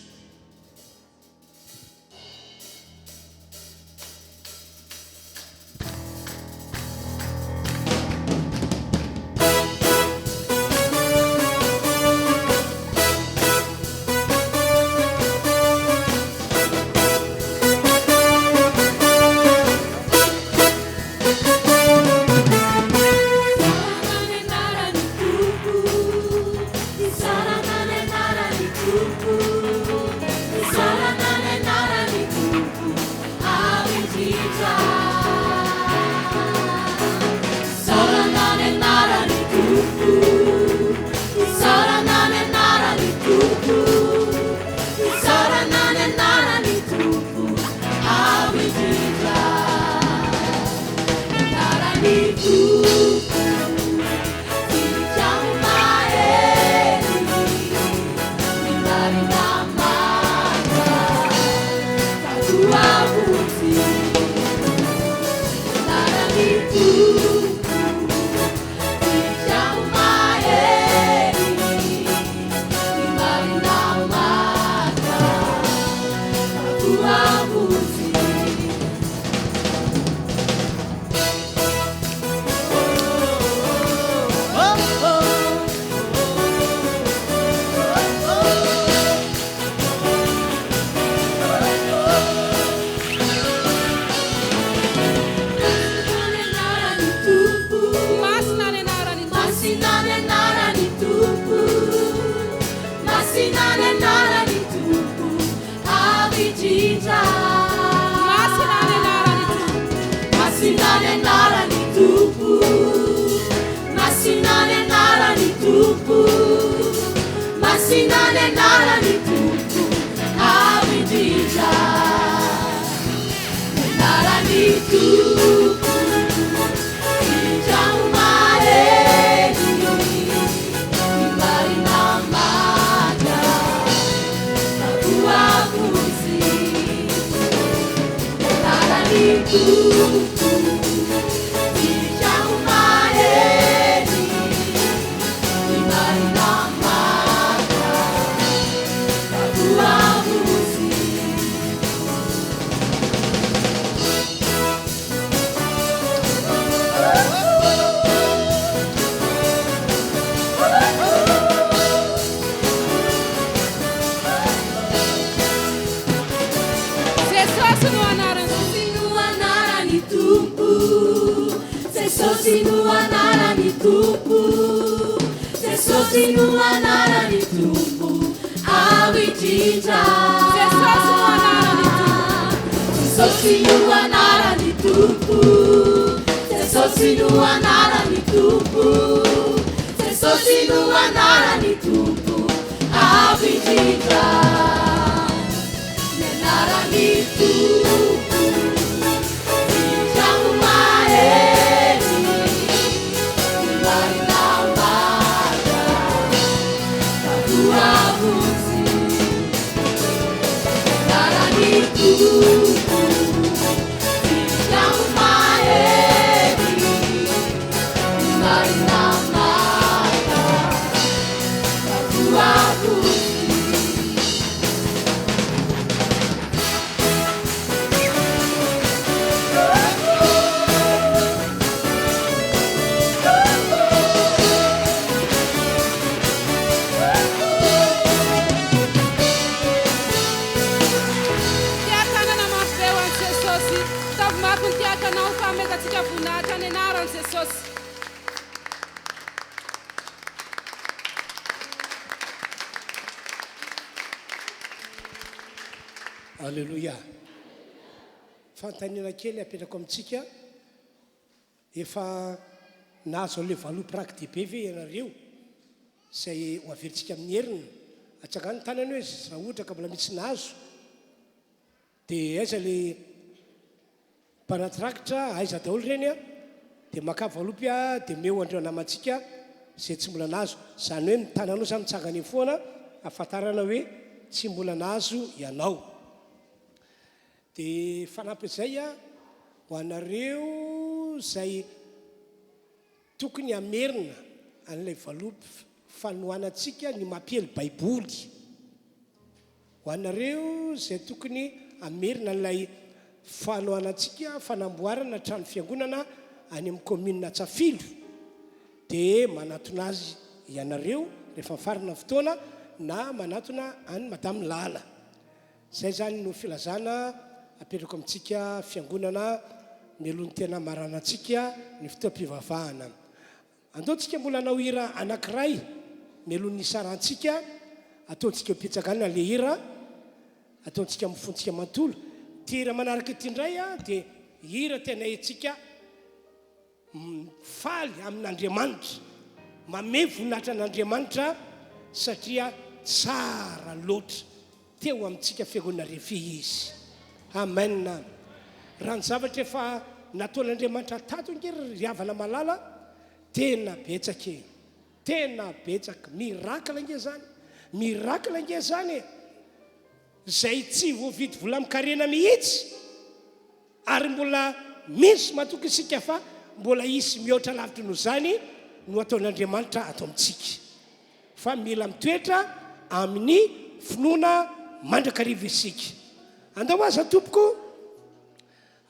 Alléluia. Fantanina kely apetrako amintsika efa nazo le valoprak dia be ve ianareo izay ho averintsika amin'ny herina atsakany tanany hoe raha ohatra ka mbola misy nazo dia aiza le mpanatrakitra aiza daholo ireny a dia maka valopy a dia meo andreo namantsika izay tsy mbola nazo izany hoe mitananao zany mitsangany foana ahafantarana hoe tsy mbola nazo ianao. Dia fanampy izay a ho anareo izay tokony amerina an'ilay valopy fanohanantsika ny mampiely baiboly ho anareo zay tokony amerina an'ilay fanohanantsika fanamboarana trano fiangonana any amin'ny commune Tsafilo dia manatona azy ianareo rehefa farina fotoana na manatona any madame Lala. Zay zany no filazana apetrako amintsika fiangonana mialohan'ny tena maranantsika ny fotoam-pivavahana. Andaontsika mbola hanao hira anankiray mialohan'ny sarantsika, ataontsika pitsakana le hira, ataontsika mifontsika mantolo. Ty hira manaraka ity indray dia hira tena etsika faly amin'Andriamanitra, mame voninahitra an'Andriamanitra satria tsara loatra teo amintsika fiangonana RHEFI izy. Amen. Raha ny zavatra efa nataon'Andriamanitra tato ngery riavana malala tena betsaka, tena betsaka, mirakla nge zany, mirakla nge zany zay tsy voavidy vola mikarena mihitsy ary mbola misy matoky isika fa mbola isy mihoatra lavitra noho zany no ataon'Andriamanitra atao amintsika. Fa mila mitoetra amin'ny finoana mandrakariva isika. Andao aza tompoko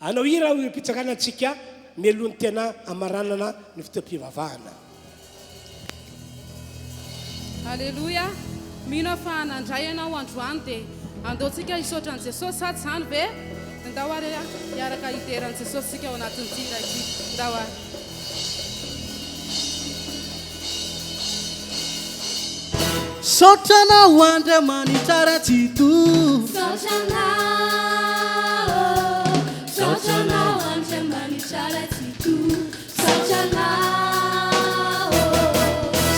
anao hira ho pitsakanatsika mialohan'ny tena amaranana ny fotoam-pivavahana. Alleluia. Mino fa nandray ianao androany dia andaontsika hisaotran'i Jesosy sady zany ve? Ndao ary hiaraka hiteran'i Jesosy sika ao anatin'ny tira ity. Ndao ary. Saotrana ho Andriamanitra ratsito. Saotrana ho Andriamanitra ratsito.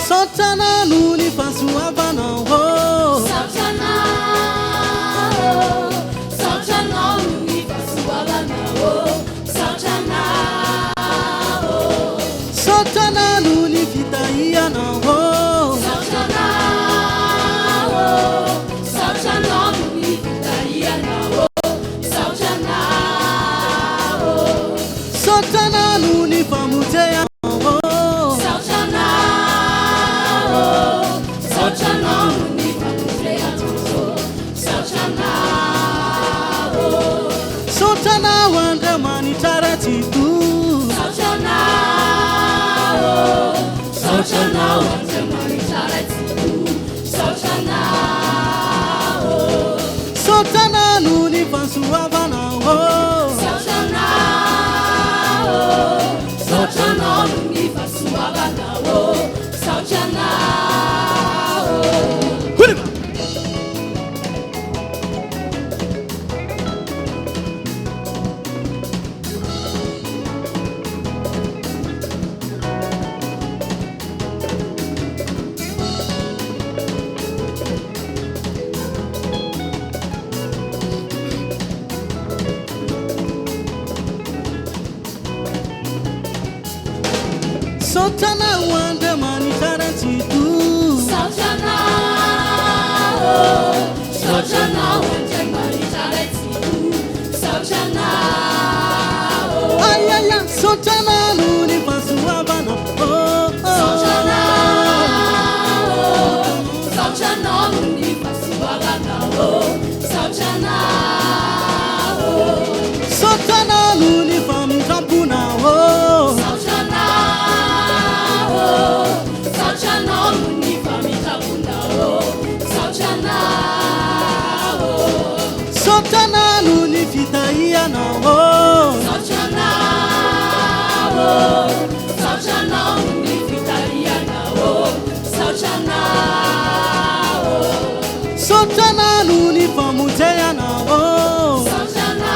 Saotrana noho ny fahasoavanao. Saotrana noho ny fahasoavanao. Saotrana noho ny fitahianao. Saotrana noho ny famonjeanao. Saotrana ho Andriamanitra ratsito. Saotrana ho Andriamanitra ratsito. Saotrana noho ny fahasoavanao. Saotrana noho ny fahasoavanao. Saotrana ho Andriamanitra ratsito. Saotrana ho Andriamanitra ratsito. Ayaya, saotrana noho ny fahasoavanao. Saotrana noho ny fahasoavanao. Saotrana noho ny famitramponao. Saotrana noho ny famitramponao. Saotrana noho ny fitahianao. Saotrana noho ny fitahianao. Saotrana noho ny famonjeanao. Saotrana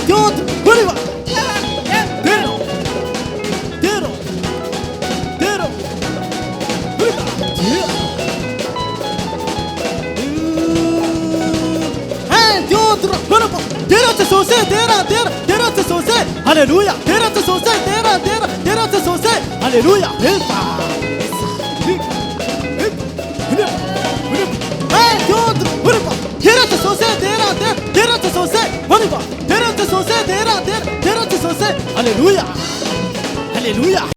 Dios, arriba. Dero. Dero. Dero. Arriba. Dios, arriba. Dero te sose, dero te sose. Aleluya. Dero te sose, dero te sose. Aleluya. Aleluya. Aleluya.